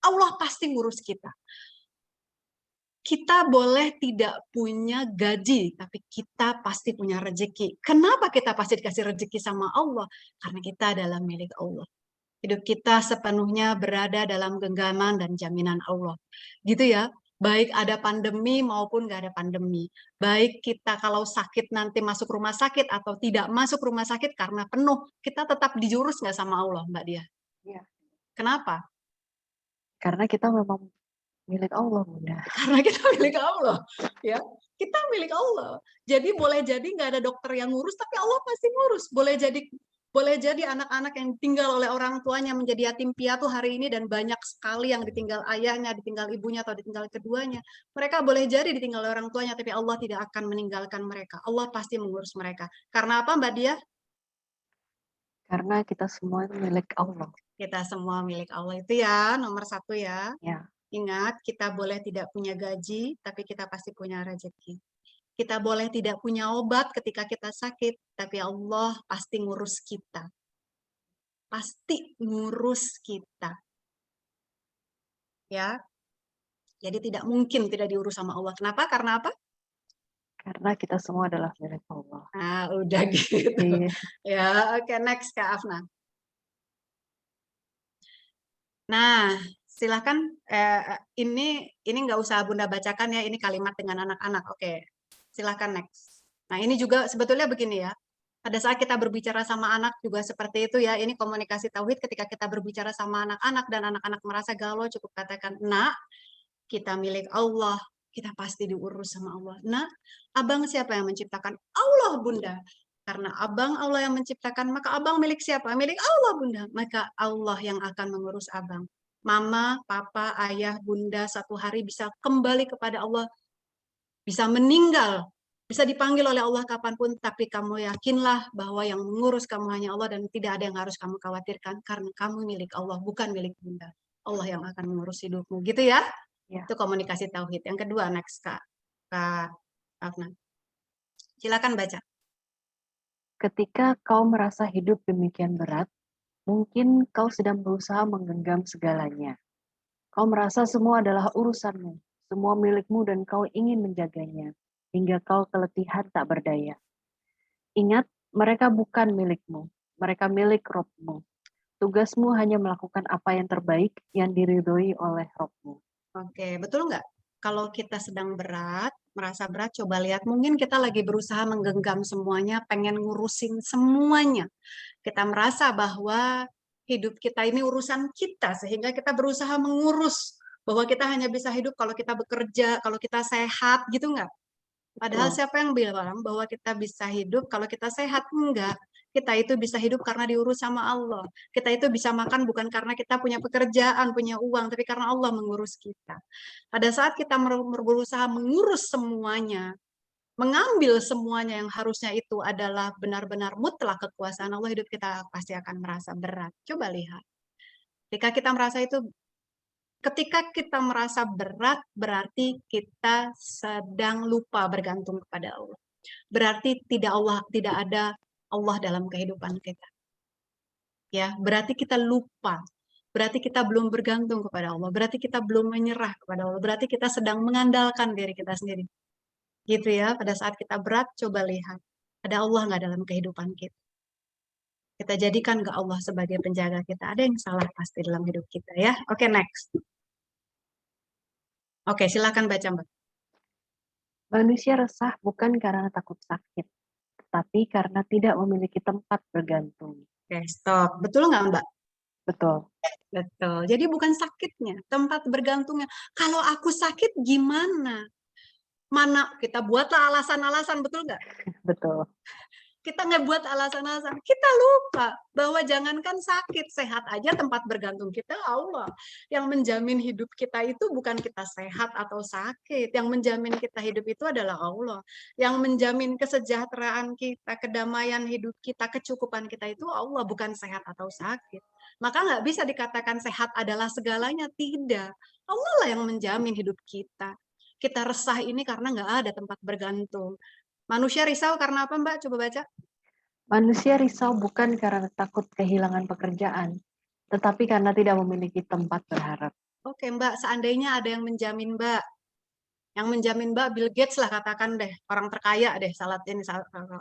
Allah pasti ngurus kita. Kita boleh tidak punya gaji, tapi kita pasti punya rezeki. Kenapa kita pasti dikasih rezeki sama Allah? Karena kita adalah milik Allah. Hidup kita sepenuhnya berada dalam genggaman dan jaminan Allah. Gitu ya. Baik ada pandemi maupun nggak ada pandemi. Baik kita kalau sakit nanti masuk rumah sakit atau tidak masuk rumah sakit karena penuh, kita tetap dijurus nggak sama Allah, Mbak Dia? Iya. Kenapa? Karena kita memang milik Allah, Bunda. Karena kita milik Allah, ya. Kita milik Allah. Jadi boleh jadi nggak ada dokter yang ngurus, tapi Allah pasti ngurus. Boleh jadi anak-anak yang ditinggal oleh orang tuanya menjadi yatim piatu hari ini dan banyak sekali yang ditinggal ayahnya, ditinggal ibunya atau ditinggal keduanya. Mereka boleh jadi ditinggal oleh orang tuanya, tapi Allah tidak akan meninggalkan mereka. Allah pasti mengurus mereka. Karena apa, Mbak Dia? Karena kita semua itu milik Allah. Kita semua milik Allah, itu ya nomor satu ya. Ya, Ingat, kita boleh tidak punya gaji, tapi kita pasti punya rezeki. Kita boleh tidak punya obat ketika kita sakit, tapi Allah pasti ngurus kita. Pasti ngurus kita. Ya. Jadi tidak mungkin tidak diurus sama Allah. Kenapa? Karena apa? karena kita semua adalah milik Allah. Nah, udah gitu. Iya. Ya, oke, next Kak Afna. Nah, silakan ini nggak usah Bunda bacakan ya, ini kalimat dengan anak-anak. Oke. Silakan next. Nah, ini juga sebetulnya begini ya. Pada saat kita berbicara sama anak juga seperti itu ya. Ini komunikasi tauhid ketika kita berbicara sama anak-anak dan anak-anak merasa galau, cukup katakan, "Nak, kita milik Allah. Kita pasti diurus sama Allah." Nah, abang siapa yang menciptakan? Allah, Bunda. Karena abang Allah yang menciptakan, maka abang milik siapa? Milik Allah, Bunda. Maka Allah yang akan mengurus abang. Mama, papa, ayah, bunda satu hari bisa kembali kepada Allah, bisa meninggal, bisa dipanggil oleh Allah kapanpun, tapi kamu yakinlah bahwa yang mengurus kamu hanya Allah dan tidak ada yang harus kamu khawatirkan karena kamu milik Allah, bukan milik bunda. Allah yang akan mengurus hidupmu. Gitu ya? Ya. Itu komunikasi tauhid. Yang kedua, next Kak Afnan. Silakan baca. Ketika kau merasa hidup demikian berat, mungkin kau sedang berusaha menggenggam segalanya. Kau merasa semua adalah urusanmu, semua milikmu dan kau ingin menjaganya, hingga kau keletihan tak berdaya. Ingat, mereka bukan milikmu, mereka milik Robmu. Tugasmu hanya melakukan apa yang terbaik yang diridhoi oleh Robmu. Oke, betul nggak? Kalau kita sedang berat, merasa berat, coba lihat. Mungkin kita lagi berusaha menggenggam semuanya, pengen ngurusin semuanya. Kita merasa bahwa hidup kita ini urusan kita, sehingga kita berusaha mengurus bahwa kita hanya bisa hidup kalau kita bekerja, kalau kita sehat, gitu nggak? Padahal Betul. siapa yang bilang bahwa kita bisa hidup kalau kita sehat? Enggak. Kita itu bisa hidup karena diurus sama Allah. Kita itu bisa makan bukan karena kita punya pekerjaan, punya uang, tapi karena Allah mengurus kita. Pada saat kita berusaha mengurus semuanya, mengambil semuanya yang harusnya itu adalah benar-benar mutlak kekuasaan Allah, hidup kita pasti akan merasa berat. Coba lihat. Ketika kita merasa berat, berarti kita sedang lupa bergantung kepada Allah. berarti tidak ada Allah dalam kehidupan kita. Ya, berarti kita lupa. Berarti kita belum bergantung kepada Allah. Berarti kita belum menyerah kepada Allah. Berarti kita sedang mengandalkan diri kita sendiri. Gitu ya, pada saat kita berat, coba lihat. Ada Allah nggak dalam kehidupan kita? Kita jadikan ke Allah sebagai penjaga kita. Ada yang salah pasti dalam hidup kita ya. Oke, next. Oke, silakan baca Mbak. Manusia resah bukan karena takut sakit, tetapi karena tidak memiliki tempat bergantung. Oke, stop. Betul nggak Mbak? Betul, Betul. Jadi bukan sakitnya, tempat bergantungnya. Kalau aku sakit gimana? Mana kita buatlah alasan-alasan, betul nggak? betul. Kita nggak buat alasan-alasan. Kita lupa bahwa jangankan sakit, sehat aja tempat bergantung kita Allah. Yang menjamin hidup kita itu bukan kita sehat atau sakit. Yang menjamin kita hidup itu adalah Allah. Yang menjamin kesejahteraan kita, kedamaian hidup kita, kecukupan kita itu Allah, bukan sehat atau sakit. Maka nggak bisa dikatakan sehat adalah segalanya. Tidak. Allah lah yang menjamin hidup kita. Kita resah ini karena nggak ada tempat bergantung. Manusia risau karena apa Mbak? Coba baca. Manusia risau bukan karena takut kehilangan pekerjaan, tetapi karena tidak memiliki tempat berharap. Oke Mbak, seandainya ada yang menjamin Mbak, Bill Gates lah katakan deh, orang terkaya deh,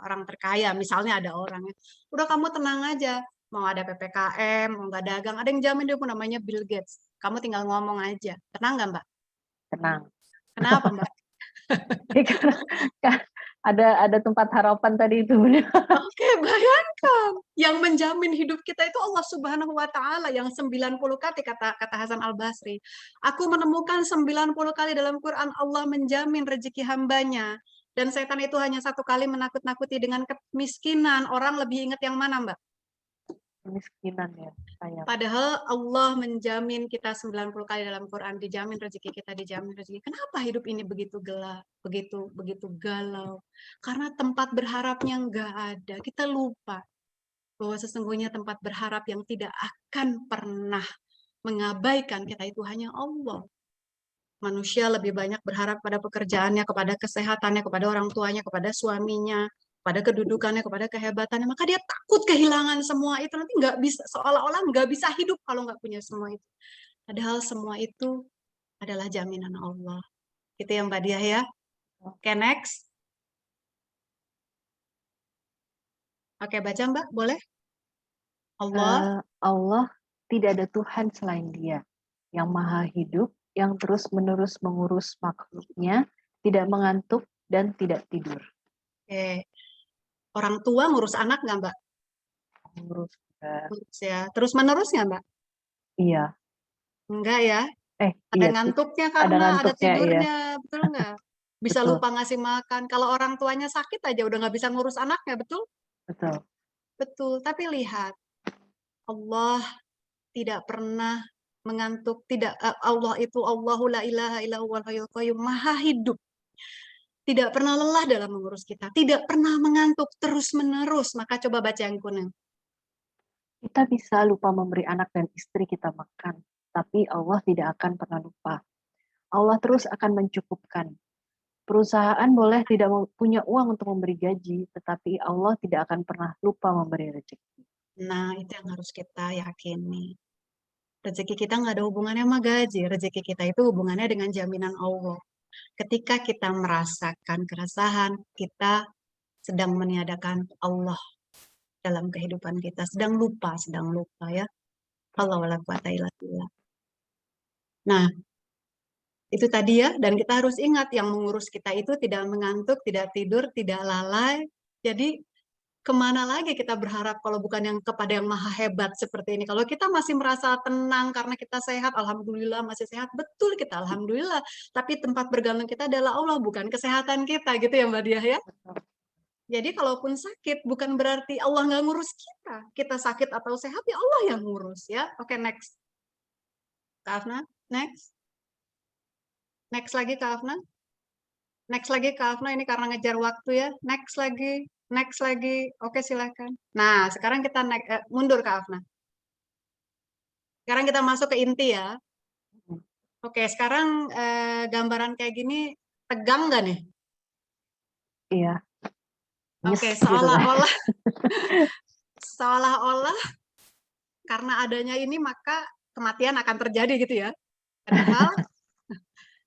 orang terkaya, misalnya ada orangnya. Udah kamu tenang aja, mau ada PPKM, mau nggak dagang, ada yang jamin dia pun namanya Bill Gates. Kamu tinggal ngomong aja, tenang nggak Mbak? Tenang. Kenapa Mbak? ada tempat harapan tadi itu. Oke, bayangkan. Yang menjamin hidup kita itu Allah Subhanahu wa Ta'ala yang 90 kali kata Hasan Al-Basri. Aku menemukan 90 kali dalam Quran Allah menjamin rezeki hambanya. Dan setan itu hanya satu kali menakut-nakuti dengan kemiskinan. Orang lebih ingat yang mana, Mbak? Kemiskinan ya, sayang. Padahal Allah menjamin kita 90 kali dalam Quran, dijamin rezeki kita, dijamin rezeki. Kenapa hidup ini begitu gelap, begitu galau? Karena tempat berharapnya nggak ada. Kita lupa bahwa sesungguhnya tempat berharap yang tidak akan pernah mengabaikan kita itu hanya Allah. Manusia lebih banyak berharap pada pekerjaannya, kepada kesehatannya, kepada orang tuanya, kepada suaminya, pada kedudukannya, kepada kehebatannya. Maka dia takut kehilangan semua itu. Nanti nggak bisa, seolah-olah nggak bisa hidup kalau nggak punya semua itu. Padahal semua itu adalah jaminan Allah. Itu yang Mbak Diah ya. Oke, next. Oke, baca Mbak, boleh? Allah. Allah tidak ada Tuhan selain Dia, yang maha hidup, yang terus-menerus mengurus makhluknya, tidak mengantuk dan tidak tidur. Oke. Orang tua ngurus anak nggak Mbak? Mengurus Ngurus ya. Terus-menerus nggak Mbak? Iya. Enggak ya. Ada iya, ngantuknya ada karena ada ngantuknya, iya. tidurnya, betul nggak? Bisa Betul. lupa ngasih makan. Kalau orang tuanya sakit aja udah nggak bisa ngurus anaknya, betul? Betul. Betul. Tapi lihat, Allah tidak pernah mengantuk. Tidak, Allah itu Allahu la ilaha illa huwal hayyul qayyum, maha hidup. Tidak pernah lelah dalam mengurus kita. Tidak pernah mengantuk terus-menerus. Maka coba baca yang kuning. Kita bisa lupa memberi anak dan istri kita makan, tapi Allah tidak akan pernah lupa. Allah terus akan mencukupkan. Perusahaan boleh tidak punya uang untuk memberi gaji, tetapi Allah tidak akan pernah lupa memberi rezeki. Nah, itu yang harus kita yakini. Rezeki kita nggak ada hubungannya sama gaji. Rezeki kita itu hubungannya dengan jaminan Allah. Ketika kita merasakan keresahan, kita sedang meniadakan Allah dalam kehidupan kita. Sedang lupa ya. Allah wala quwata illa billah. Nah, itu tadi ya. Dan kita harus ingat yang mengurus kita itu tidak mengantuk, tidak tidur, tidak lalai. Jadi kemana lagi kita berharap kalau bukan yang kepada yang maha hebat seperti ini. Kalau kita masih merasa tenang karena kita sehat, alhamdulillah masih sehat, betul kita alhamdulillah. Tapi tempat bergantung kita adalah Allah, bukan kesehatan kita, gitu ya Mbak Diah ya. Jadi kalaupun sakit bukan berarti Allah nggak ngurus kita. Kita sakit atau sehat ya Allah yang ngurus ya. Oke, next. Kak Afna, next. Next lagi Kak Afna. Next lagi Kak Afna, ini karena ngejar waktu ya. Next lagi. Next lagi. Oke, silakan. Nah, sekarang kita mundur Kak Afna. Sekarang kita masuk ke inti ya. Oke, sekarang gambaran kayak gini tegang nggak nih? Iya. Nyes Oke, gitu kan. seolah-olah karena adanya ini maka kematian akan terjadi gitu ya. Padahal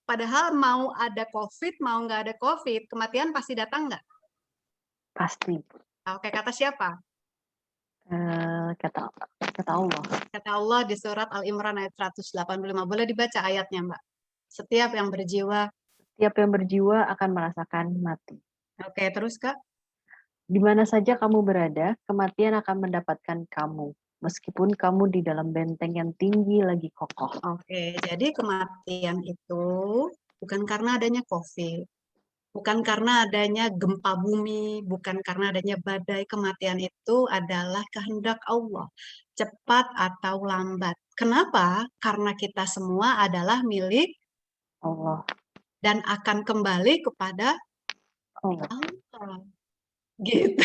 padahal mau ada COVID, mau nggak ada COVID, kematian pasti datang nggak? Pasti. Oke, kata siapa? Kata kata Allah. Kata Allah di surat Al-Imran ayat 185. Boleh dibaca ayatnya, Mbak? Setiap yang berjiwa. Tiap yang berjiwa akan merasakan mati. Oke, terus Kak? Di mana saja kamu berada, kematian akan mendapatkan kamu. Meskipun kamu di dalam benteng yang tinggi lagi kokoh. Oke, jadi kematian itu bukan karena adanya COVID, bukan karena adanya gempa bumi, bukan karena adanya badai. Kematian itu adalah kehendak Allah, cepat atau lambat. Kenapa? Karena kita semua adalah milik Allah. dan akan kembali kepada Allah. Allah. Gitu.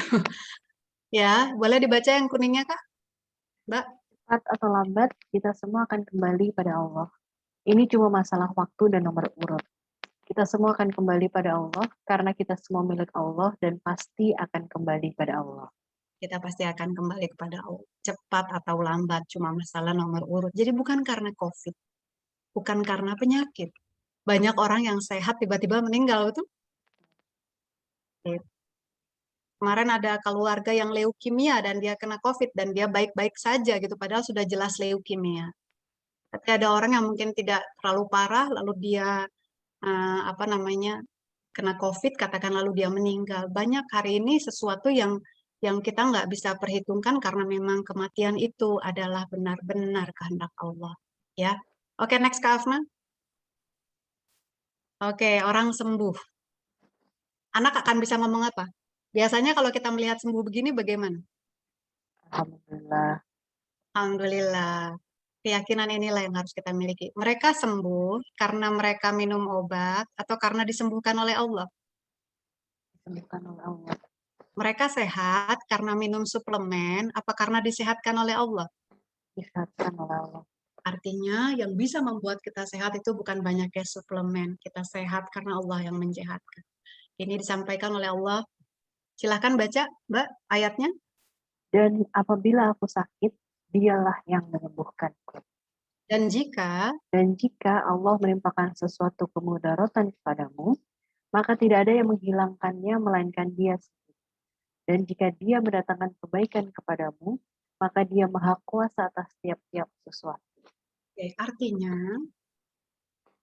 Ya, boleh dibaca yang kuningnya, Kak? Mbak? Cepat atau lambat, kita semua akan kembali pada Allah. Ini cuma masalah waktu dan nomor urut. Kita semua akan kembali pada Allah karena kita semua milik Allah dan pasti akan kembali pada Allah. Kita pasti akan kembali kepada Allah. Cepat atau lambat, cuma masalah nomor urut. Jadi bukan karena COVID, bukan karena penyakit. Banyak orang yang sehat tiba-tiba meninggal, betul? Kemarin ada keluarga yang leukemia dan dia kena COVID dan dia baik-baik saja gitu, padahal sudah jelas leukemia. Tapi ada orang yang mungkin tidak terlalu parah, lalu dia apa namanya kena COVID, katakan lalu dia meninggal. Banyak hari ini sesuatu yang kita nggak bisa perhitungkan karena memang kematian itu adalah benar-benar kehendak Allah. Ya, oke, next Kak Afna. Oke, orang sembuh. Anak akan bisa ngomong apa? Biasanya kalau kita melihat sembuh begini bagaimana? Alhamdulillah. Alhamdulillah. Keyakinan inilah yang harus kita miliki. Mereka sembuh karena mereka minum obat atau karena disembuhkan oleh Allah. Disembuhkan oleh Allah. Mereka sehat karena minum suplemen apa karena disehatkan oleh Allah. Disehatkan oleh Allah. Artinya yang bisa membuat kita sehat itu bukan banyaknya suplemen. Kita sehat karena Allah yang menyehatkan. Ini disampaikan oleh Allah. Silahkan baca, Mbak, ayatnya. Dan apabila aku sakit, dialah yang menyembuhkanku. Dan jika Allah menimpakan sesuatu kemudaratan kepadamu, maka tidak ada yang menghilangkannya melainkan Dia sendiri. Dan jika Dia mendatangkan kebaikan kepadamu, maka Dia maha kuasa atas tiap-tiap sesuatu. artinya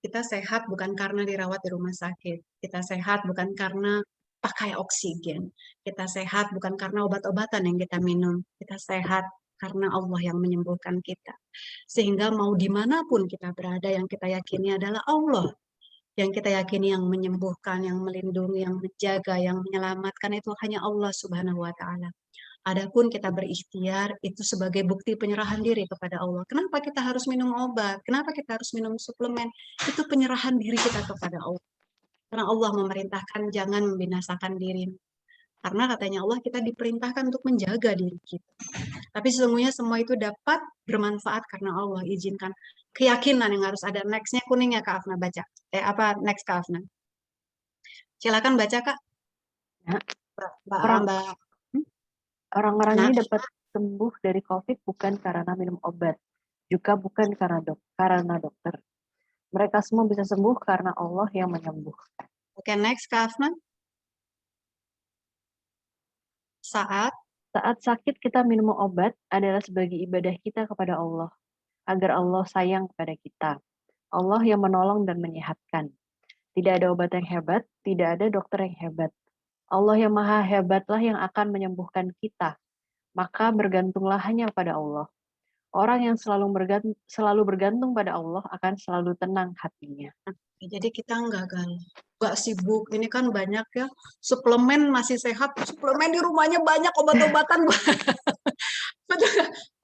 kita sehat bukan karena dirawat di rumah sakit. Kita sehat bukan karena pakai oksigen. Kita sehat bukan karena obat-obatan yang kita minum. Kita sehat karena Allah yang menyembuhkan kita. Sehingga mau dimanapun kita berada, yang kita yakini adalah Allah. Yang kita yakini yang menyembuhkan, yang melindungi, yang menjaga, yang menyelamatkan itu hanya Allah Subhanahu wa Ta'ala. Adapun kita berikhtiar itu sebagai bukti penyerahan diri kepada Allah. Kenapa kita harus minum obat? Kenapa kita harus minum suplemen? Itu penyerahan diri kita kepada Allah. Karena Allah memerintahkan jangan membinasakan diri. Karena katanya Allah kita diperintahkan untuk menjaga diri kita. Tapi sesungguhnya semua itu dapat bermanfaat karena Allah izinkan. Keyakinan yang harus ada. Next-nya kuningnya Kak Afna baca. Next Kak Afna. Silakan baca Kak. Ya. Mbak. Orang-orang Nah, ini dapat sembuh dari COVID bukan karena minum obat, juga bukan karena dokter. Mereka semua bisa sembuh karena Allah yang menyembuhkan. oke, next Kak Afna. Saat sakit kita minum obat adalah sebagai ibadah kita kepada Allah, agar Allah sayang kepada kita. Allah yang menolong dan menyehatkan. Tidak ada obat yang hebat, tidak ada dokter yang hebat. Allah yang maha hebatlah yang akan menyembuhkan kita. Maka bergantunglah hanya pada Allah. Orang yang selalu bergantung pada Allah akan selalu tenang hatinya. jadi kita nggak sibuk. Ini kan banyak ya, suplemen masih sehat, suplemen di rumahnya banyak, obat-obatan.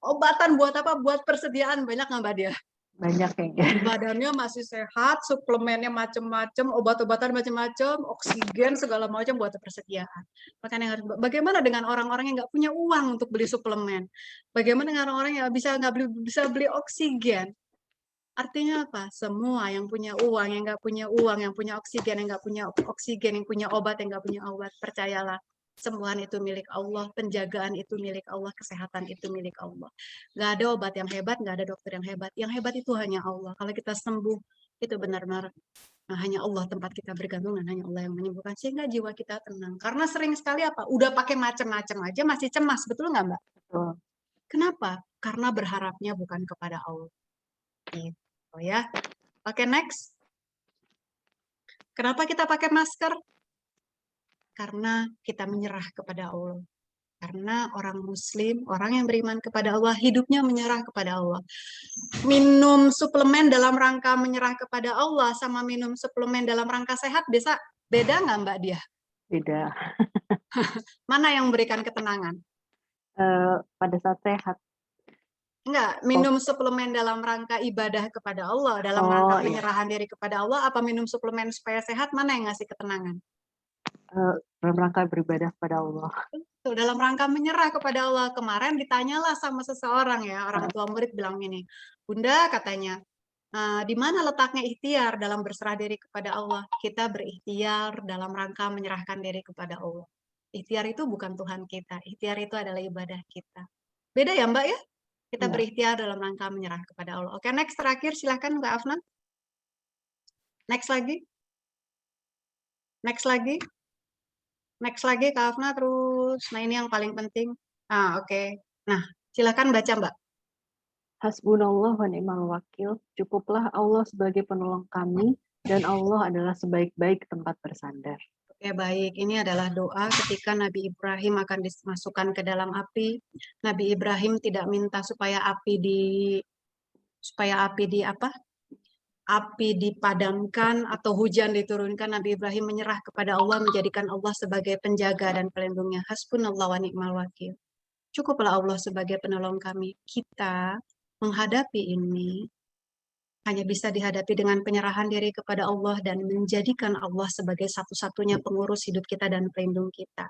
Obatan buat apa? Buat persediaan, banyak nggak Mbak Dia? Banyak kayaknya. Badannya masih sehat, suplemennya macam-macam, obat-obatan macam-macam, oksigen segala macam buat persediaan. Makanya bagaimana dengan orang-orang yang nggak punya uang untuk beli suplemen? Bagaimana dengan orang-orang yang bisa beli oksigen? Artinya apa? Semua yang punya uang, yang nggak punya uang, yang punya oksigen, yang nggak punya oksigen, yang punya obat, yang nggak punya obat, percayalah Sembuhan itu milik Allah, penjagaan itu milik Allah, kesehatan itu milik Allah. Nggak ada obat yang hebat, nggak ada dokter yang hebat. Yang hebat itu hanya Allah. Kalau kita sembuh, itu benar-benar hanya Allah tempat kita bergantung dan hanya Allah yang menyembuhkan. Sehingga jiwa kita tenang. Karena sering sekali apa? Udah pakai macam-macam aja masih cemas. Betul nggak Mbak? Betul. Kenapa? Karena berharapnya bukan kepada Allah. Gitu ya. Oke, next. Kenapa kita pakai masker? Karena kita menyerah kepada Allah. Karena orang Muslim, orang yang beriman kepada Allah, hidupnya menyerah kepada Allah. Minum suplemen dalam rangka menyerah kepada Allah sama minum suplemen dalam rangka sehat, bisa beda nggak Mbak Dia? Beda. Mana yang memberikan ketenangan? Pada saat sehat. Enggak, minum suplemen dalam rangka ibadah kepada Allah, dalam Oh, rangka iya. penyerahan diri kepada Allah, apa minum suplemen supaya sehat, mana yang ngasih ketenangan? Dalam rangka beribadah kepada Allah. Tuh, dalam rangka menyerah kepada Allah. Kemarin ditanyalah sama seseorang ya, orang tua murid bilang gini, Bunda katanya, di mana letaknya ikhtiar dalam berserah diri kepada Allah? Kita berikhtiar dalam rangka menyerahkan diri kepada Allah. Ikhtiar itu bukan Tuhan kita, ikhtiar itu adalah ibadah kita. Beda ya Mbak ya? Kita Ya. berikhtiar dalam rangka menyerah kepada Allah. Oke, next terakhir silahkan Mbak Afnan. Next lagi. Next lagi. Next lagi Kak Afna terus. Nah ini yang paling penting. Oke. Nah, silakan baca Mbak. Hasbunallah wa ni'mal wakil. Cukuplah Allah sebagai penolong kami dan Allah adalah sebaik-baik tempat bersandar. Oke, baik. Ini adalah doa ketika Nabi Ibrahim akan dimasukkan ke dalam api. Nabi Ibrahim tidak minta supaya api dipadamkan atau hujan diturunkan. Nabi Ibrahim menyerah kepada Allah, menjadikan Allah sebagai penjaga dan pelindungnya. Hasbunallah wa ni'mal wakil. Cukuplah Allah sebagai penolong kami. Kita menghadapi ini hanya bisa dihadapi dengan penyerahan diri kepada Allah dan menjadikan Allah sebagai satu-satunya pengurus hidup kita dan pelindung kita.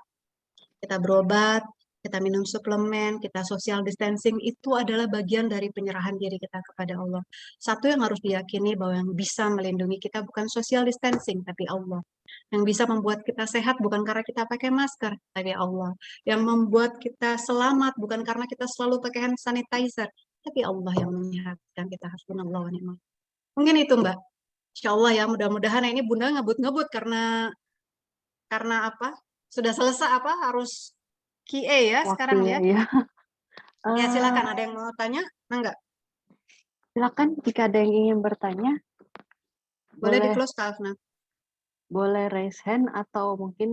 Kita berobat, kita minum suplemen, kita social distancing, itu adalah bagian dari penyerahan diri kita kepada Allah. Satu yang harus diyakini bahwa yang bisa melindungi kita bukan social distancing, tapi Allah. Yang bisa membuat kita sehat bukan karena kita pakai masker, tapi Allah. Yang membuat kita selamat bukan karena kita selalu pakai hand sanitizer, tapi Allah yang menyehatkan kita. Hasbunallah wa ni'mal. Mungkin itu Mbak. Insya Allah ya, mudah-mudahan ini Bunda ngebut-ngebut karena apa? Sudah selesai apa? Harus QA ya sekarang ya. Ya. Ya silakan, ada yang mau tanya? Enggak? Silakan jika ada yang ingin bertanya. Boleh di close Kak Afna. Boleh raise hand atau mungkin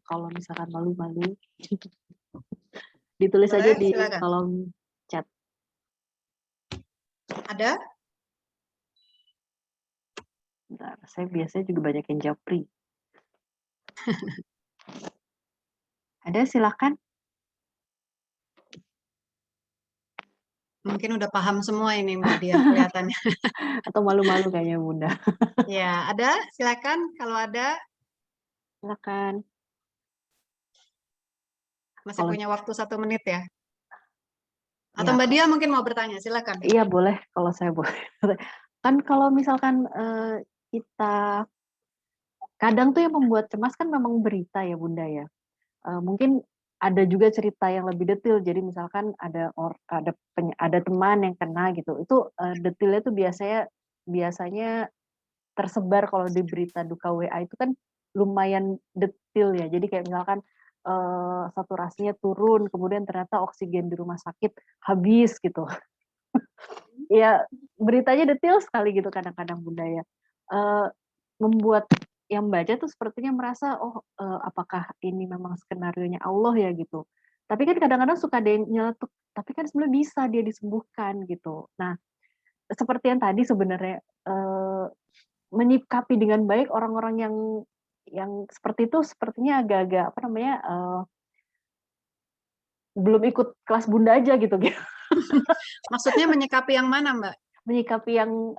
kalau misalkan malu-malu ditulis Boleh, aja di silakan. kolom chat. Ada? Bentar, saya biasanya juga banyak yang japri. Ada, silakan. Mungkin udah paham semua ini Mbak Dia kelihatannya. Atau malu-malu kayaknya Bunda. Ya, ada? Silakan kalau ada. Silakan. Masih punya waktu 1 menit ya? Atau Ya. Mbak Dia mungkin mau bertanya, silakan. Iya boleh, kalau saya boleh. Kan kalau misalkan kita kadang tuh yang membuat cemas kan memang berita ya Bunda ya. Mungkin ada juga cerita yang lebih detail. Jadi misalkan ada teman yang kena gitu. Itu detailnya tuh biasanya tersebar kalau di berita duka WA itu kan lumayan detail ya. Jadi kayak misalkan saturasinya turun, kemudian ternyata oksigen di rumah sakit habis gitu. Ya beritanya detail sekali gitu kadang-kadang Bunda ya. Membuat yang baca tuh sepertinya merasa apakah ini memang skenarionya Allah ya gitu. Tapi kan kadang-kadang suka ada yang nyeletuk, tapi kan sebenarnya bisa dia disembuhkan gitu. Nah, seperti yang tadi sebenarnya menyikapi dengan baik orang-orang yang seperti itu sepertinya agak-agak belum ikut kelas Bunda aja gitu. Maksudnya menyikapi yang mana Mbak? Menyikapi yang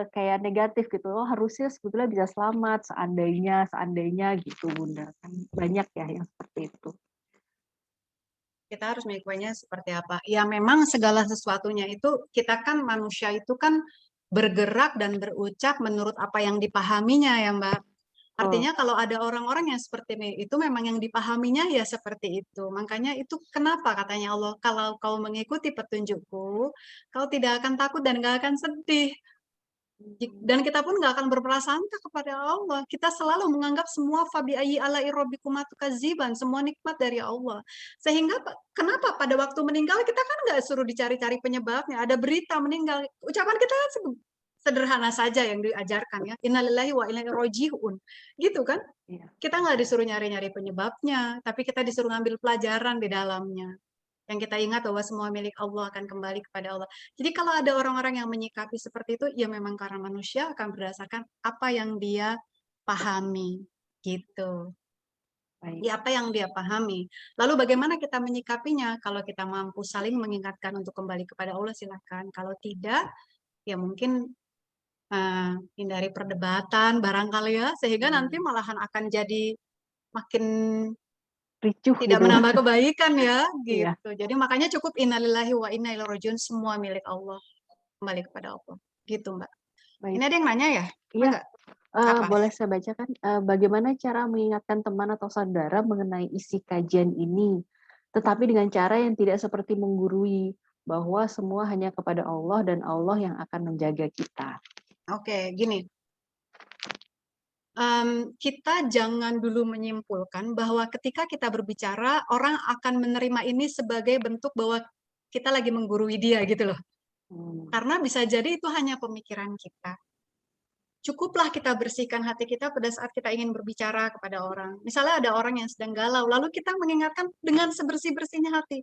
kayak negatif gitu. Harusnya sebetulnya bisa selamat seandainya gitu Bunda. Kan banyak ya yang seperti itu. Kita harus menyikapinya seperti apa? Ya memang segala sesuatunya itu, kita kan manusia itu kan bergerak dan berucap menurut apa yang dipahaminya ya Mbak. Artinya kalau ada orang-orang yang seperti ini, itu memang yang dipahaminya ya seperti itu. Makanya itu kenapa katanya Allah, kalau kau mengikuti petunjukku, kau tidak akan takut dan gak akan sedih. Dan kita pun nggak akan berprasangka kepada Allah. Kita selalu menganggap semua fabi ayyi ala rabbikum tukadziban, semua nikmat dari Allah. Sehingga kenapa pada waktu meninggal kita kan nggak suruh dicari-cari penyebabnya. Ada berita meninggal, ucapan kita kan sederhana saja yang diajarkan ya. Innalillahi wa inna ilaihi raji'un. Gitu kan? Iya. Kita nggak disuruh nyari-nyari penyebabnya, tapi kita disuruh ngambil pelajaran di dalamnya. Yang kita ingat bahwa semua milik Allah akan kembali kepada Allah. Jadi kalau ada orang-orang yang menyikapi seperti itu, ya memang karena manusia akan berdasarkan apa yang dia pahami. Gitu. Baik. Ya, apa yang dia pahami. Lalu bagaimana kita menyikapinya? Kalau kita mampu saling mengingatkan untuk kembali kepada Allah, silakan. Kalau tidak, ya mungkin hindari perdebatan barangkali ya, sehingga nanti malahan akan jadi makin Ricuh tidak gitu. menambah kebaikan ya, Iya. gitu. Jadi makanya cukup innalillahi wa inna ilaihi rajiun, semua milik Allah, kembali kepada Allah. Gitu, Mbak. Ini Baik. ada yang nanya ya? Iya. Enggak? Apa? Boleh saya bacakan, bagaimana cara mengingatkan teman atau saudara mengenai isi kajian ini, tetapi dengan cara yang tidak seperti menggurui, bahwa semua hanya kepada Allah dan Allah yang akan menjaga kita. Oke, gini. Kita jangan dulu menyimpulkan bahwa ketika kita berbicara, orang akan menerima ini sebagai bentuk bahwa kita lagi menggurui dia gitu loh. Karena bisa jadi itu hanya pemikiran kita. Cukuplah kita bersihkan hati kita pada saat kita ingin berbicara kepada orang. Misalnya ada orang yang sedang galau, lalu kita mengingatkan dengan sebersih-bersihnya hati.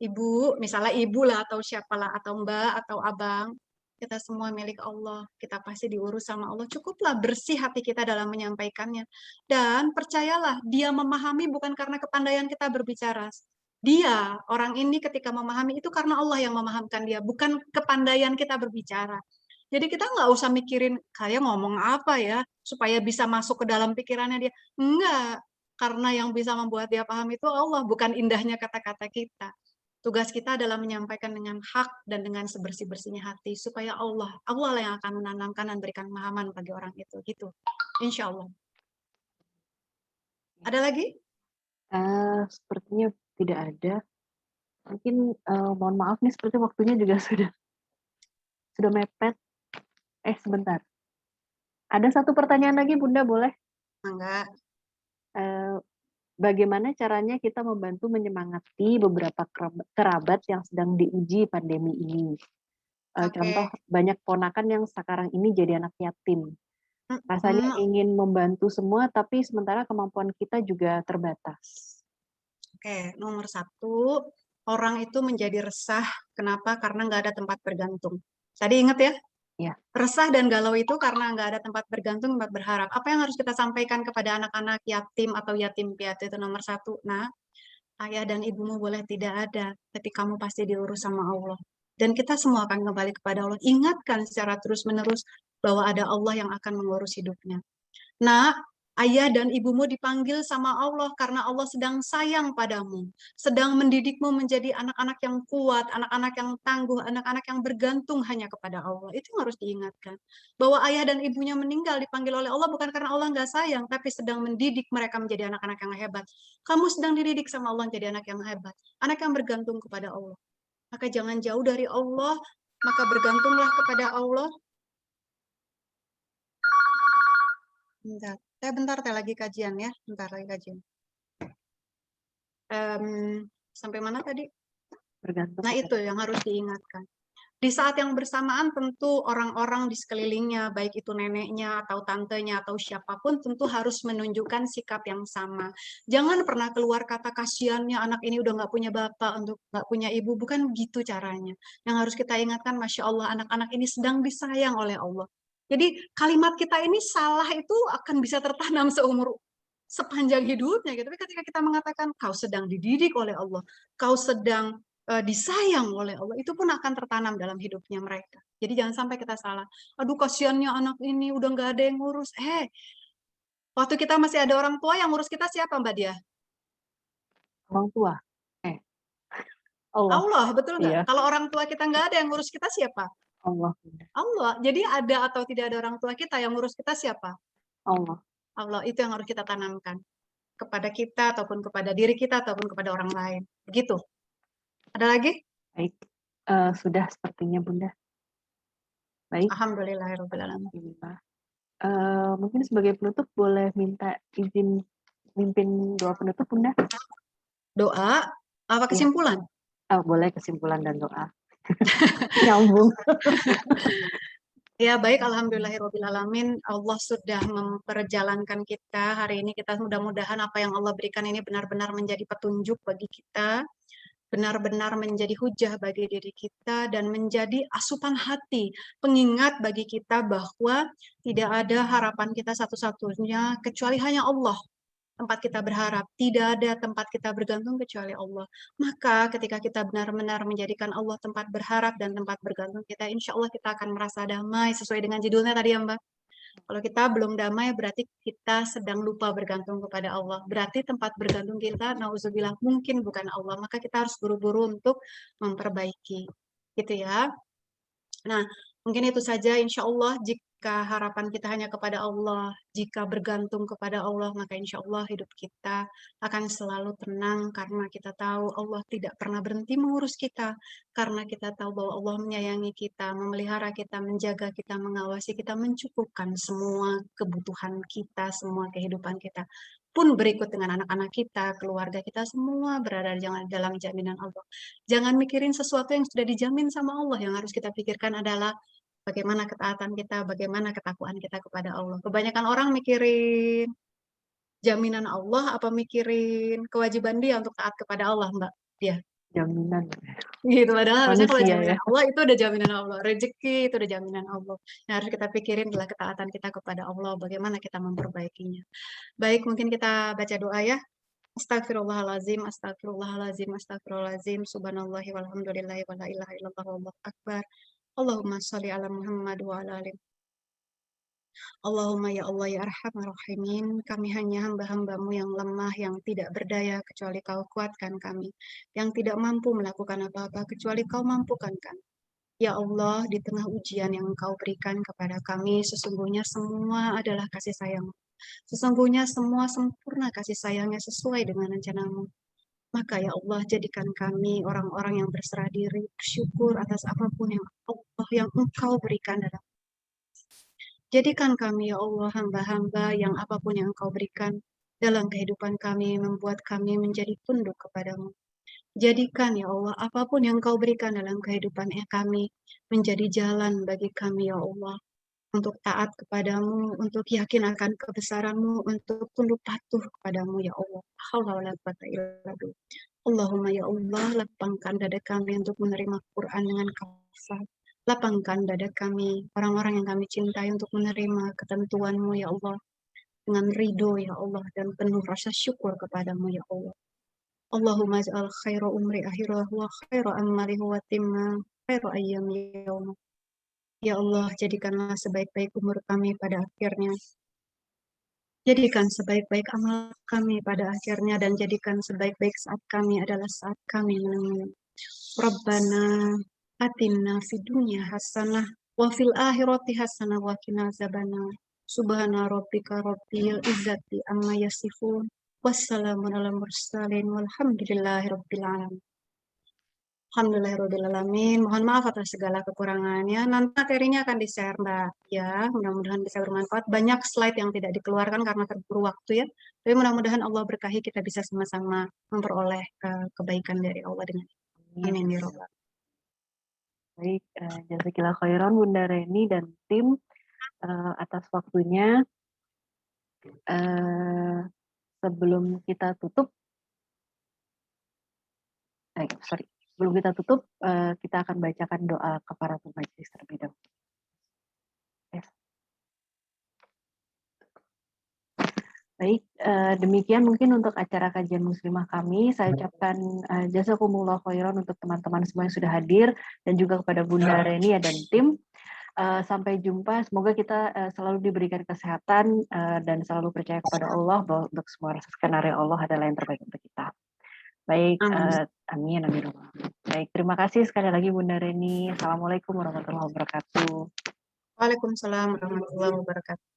Ibu, misalnya ibu lah atau siapalah, atau mbak atau abang, kita semua milik Allah, kita pasti diurus sama Allah. Cukuplah bersih hati kita dalam menyampaikannya. Dan percayalah, dia memahami bukan karena kepandaian kita berbicara. Dia, orang ini ketika memahami itu karena Allah yang memahamkan dia, bukan kepandaian kita berbicara. Jadi kita nggak usah mikirin, kayak ngomong apa ya, supaya bisa masuk ke dalam pikirannya dia. Enggak, karena yang bisa membuat dia paham itu Allah, bukan indahnya kata-kata kita. Tugas kita adalah menyampaikan dengan hak dan dengan sebersih-bersihnya hati, supaya Allah yang akan menanamkan dan berikan pemahaman bagi orang itu. Gitu. Insya Allah. Ada lagi? Sepertinya tidak ada. Mungkin mohon maaf nih, seperti waktunya juga sudah mepet. Sebentar. Ada satu pertanyaan lagi, Bunda, boleh? Enggak. Bagaimana caranya kita membantu menyemangati beberapa kerabat yang sedang diuji pandemi ini? Contoh, banyak ponakan yang sekarang ini jadi anak yatim. Rasanya ingin membantu semua, tapi sementara kemampuan kita juga terbatas. Oke, nomor 1, orang itu menjadi resah. Kenapa? Karena nggak ada tempat bergantung. Tadi ingat ya? Ya. Resah dan galau itu karena nggak ada tempat bergantung, tempat berharap. Apa yang harus kita sampaikan kepada anak-anak yatim atau yatim piatu itu nomor 1. Nah, ayah dan ibumu boleh tidak ada, tapi kamu pasti diurus sama Allah. Dan kita semua akan kembali kepada Allah. Ingatkan secara terus-menerus bahwa ada Allah yang akan mengurus hidupnya. Nah, ayah dan ibumu dipanggil sama Allah karena Allah sedang sayang padamu, sedang mendidikmu menjadi anak-anak yang kuat, anak-anak yang tangguh, anak-anak yang bergantung hanya kepada Allah. Itu yang harus diingatkan. Bahwa ayah dan ibunya meninggal dipanggil oleh Allah bukan karena Allah nggak sayang, tapi sedang mendidik mereka menjadi anak-anak yang hebat. Kamu sedang dididik sama Allah menjadi anak yang hebat, anak yang bergantung kepada Allah. Maka jangan jauh dari Allah, maka bergantunglah kepada Allah. Bentar lagi kajian ya. Bentar lagi kajian. Sampai mana tadi? Bergantung. Nah, itu yang harus diingatkan. Di saat yang bersamaan tentu orang-orang di sekelilingnya, baik itu neneknya atau tantenya atau siapapun, tentu harus menunjukkan sikap yang sama. Jangan pernah keluar kata kasihannya anak ini udah nggak punya bapak, untuk nggak punya ibu. Bukan gitu caranya. Yang harus kita ingatkan, Masya Allah, anak-anak ini sedang disayang oleh Allah. Jadi kalimat kita ini salah itu akan bisa tertanam sepanjang hidupnya gitu. Tapi ketika kita mengatakan kau sedang dididik oleh Allah, kau sedang disayang oleh Allah, itu pun akan tertanam dalam hidupnya mereka. Jadi jangan sampai kita salah. Aduh kasihannya anak ini udah nggak ada yang ngurus. Waktu kita masih ada orang tua yang ngurus kita siapa Mbak Dia? Orang tua. Allah. Allah, betul nggak? Iya. Kalau orang tua kita nggak ada yang ngurus kita siapa? Allah. Allah. Jadi ada atau tidak ada orang tua kita yang ngurus kita siapa? Allah. Allah itu yang harus kita tanamkan kepada kita ataupun kepada diri kita ataupun kepada orang lain. Begitu. Ada lagi? Baik. Sudah sepertinya Bunda. Baik. Alhamdulillahirrahmanirrahim. Alhamdulillah. Mungkin sebagai penutup boleh minta izin mimpin doa penutup Bunda? Doa apa kesimpulan? Boleh kesimpulan dan doa. Nyambung. Ya baik, alhamdulillahirrahmanirrahim. Allah sudah memperjalankan kita hari ini. Kita mudah-mudahan apa yang Allah berikan ini benar-benar menjadi petunjuk bagi kita, benar-benar menjadi hujah bagi diri kita, dan menjadi asupan hati, pengingat bagi kita bahwa tidak ada harapan kita satu-satunya kecuali hanya Allah. Tempat kita berharap, tidak ada tempat kita bergantung kecuali Allah. Maka ketika kita benar-benar menjadikan Allah tempat berharap dan tempat bergantung kita, insya Allah kita akan merasa damai sesuai dengan judulnya tadi ya Mbak. Kalau kita belum damai berarti kita sedang lupa bergantung kepada Allah. Berarti tempat bergantung kita, nauzubillah, mungkin bukan Allah. Maka kita harus buru-buru untuk memperbaiki. Gitu ya. Nah, mungkin itu saja insya Allah. Jika harapan kita hanya kepada Allah, jika bergantung kepada Allah, maka insya Allah hidup kita akan selalu tenang karena kita tahu Allah tidak pernah berhenti mengurus kita. Karena kita tahu bahwa Allah menyayangi kita, memelihara kita, menjaga kita, mengawasi kita, mencukupkan semua kebutuhan kita, semua kehidupan kita. Pun berikut dengan anak-anak kita, keluarga kita, semua berada dalam jaminan Allah. Jangan mikirin sesuatu yang sudah dijamin sama Allah. Yang harus kita pikirkan adalah bagaimana ketaatan kita, bagaimana ketakwaan kita kepada Allah. Kebanyakan orang mikirin jaminan Allah, apa mikirin kewajiban dia untuk taat kepada Allah, Mbak? Dia. Jaminan. Gitu, padahal harusnya kalau Manusia jaminan ya. Allah itu udah jaminan Allah. Rezeki itu udah jaminan Allah. Yang harus kita pikirin adalah ketaatan kita kepada Allah, bagaimana kita memperbaikinya. Baik, mungkin kita baca doa ya. Astagfirullahalazim, astagfirullahalazim, astagfirullahalazim, subhanallahi walhamdulillahi wa la ilaha illallah wallahu akbar. Allahumma sholli ala Muhammad wa ala ali. Allahumma ya Allah ya arhamar rahimin, kami hanya hamba-hambamu yang lemah, yang tidak berdaya kecuali kau kuatkan kami, yang tidak mampu melakukan apa-apa kecuali kau mampukan kami. Ya Allah, di tengah ujian yang Engkau berikan kepada kami, sesungguhnya semua adalah kasih sayang. Sesungguhnya semua sempurna kasih sayangnya sesuai dengan rencanamu. Maka ya Allah, jadikan kami orang-orang yang berserah diri, bersyukur atas apapun yang Allah yang Engkau berikan dalam. Jadikan kami ya Allah hamba-hamba yang apapun yang Engkau berikan dalam kehidupan kami, membuat kami menjadi tunduk kepadamu. Jadikan ya Allah apapun yang Engkau berikan dalam kehidupan kami menjadi jalan bagi kami ya Allah untuk taat kepadamu, untuk yakin akan kebesaranmu, untuk tunduk patuh kepadamu ya Allah. Allahumma ya Allah, lapangkan dada kami untuk menerima Quran dengan kafah. Lapangkan dada kami, orang-orang yang kami cintai untuk menerima ketentuanmu ya Allah. Dengan ridho ya Allah dan penuh rasa syukur kepadamu ya Allah. Allahumma ja'al khaira umri akhirah wa khaira amalihi wa timma khaira ayyami yaumah. Ya Allah, jadikanlah sebaik-baik umur kami pada akhirnya. Jadikan sebaik-baik amal kami pada akhirnya dan jadikan sebaik-baik saat kami adalah saat kami menemui. Rabbana atina fid dunya hasanah wa fil akhirati hasanah wa qina azabannar. Subhana rabbika rabbil izzati amma yasifun. Wassalamun ala mursalin walhamdulillahi rabbil alamin. Alhamdulillahirrahmanirrahim. Mohon maaf atas segala kekurangannya. Nanti materinya akan di-share, Mbak. Ya, mudah-mudahan bisa bermanfaat. Banyak slide yang tidak dikeluarkan karena terburu waktu ya. Tapi mudah-mudahan Allah berkahi kita bisa sama-sama memperoleh kebaikan dari Allah dengan amin ya Rabbal. Baik, jazakillah khairan Bunda Reni dan tim atas waktunya. Sebelum kita tutup, kita akan bacakan doa kafaratul majlis terlebih dahulu. Yes. Baik, demikian mungkin untuk acara kajian muslimah kami. Saya ucapkan jazakumullah khairan untuk teman-teman semua yang sudah hadir dan juga kepada Bunda Reni dan tim. Sampai jumpa. Semoga kita selalu diberikan kesehatan dan selalu percaya kepada Allah bahwa untuk semua skenario Allah adalah yang terbaik untuk kita. Baik, amin. Baik, terima kasih sekali lagi Bunda Reni. Assalamualaikum warahmatullahi wabarakatuh. Waalaikumsalam warahmatullahi wabarakatuh.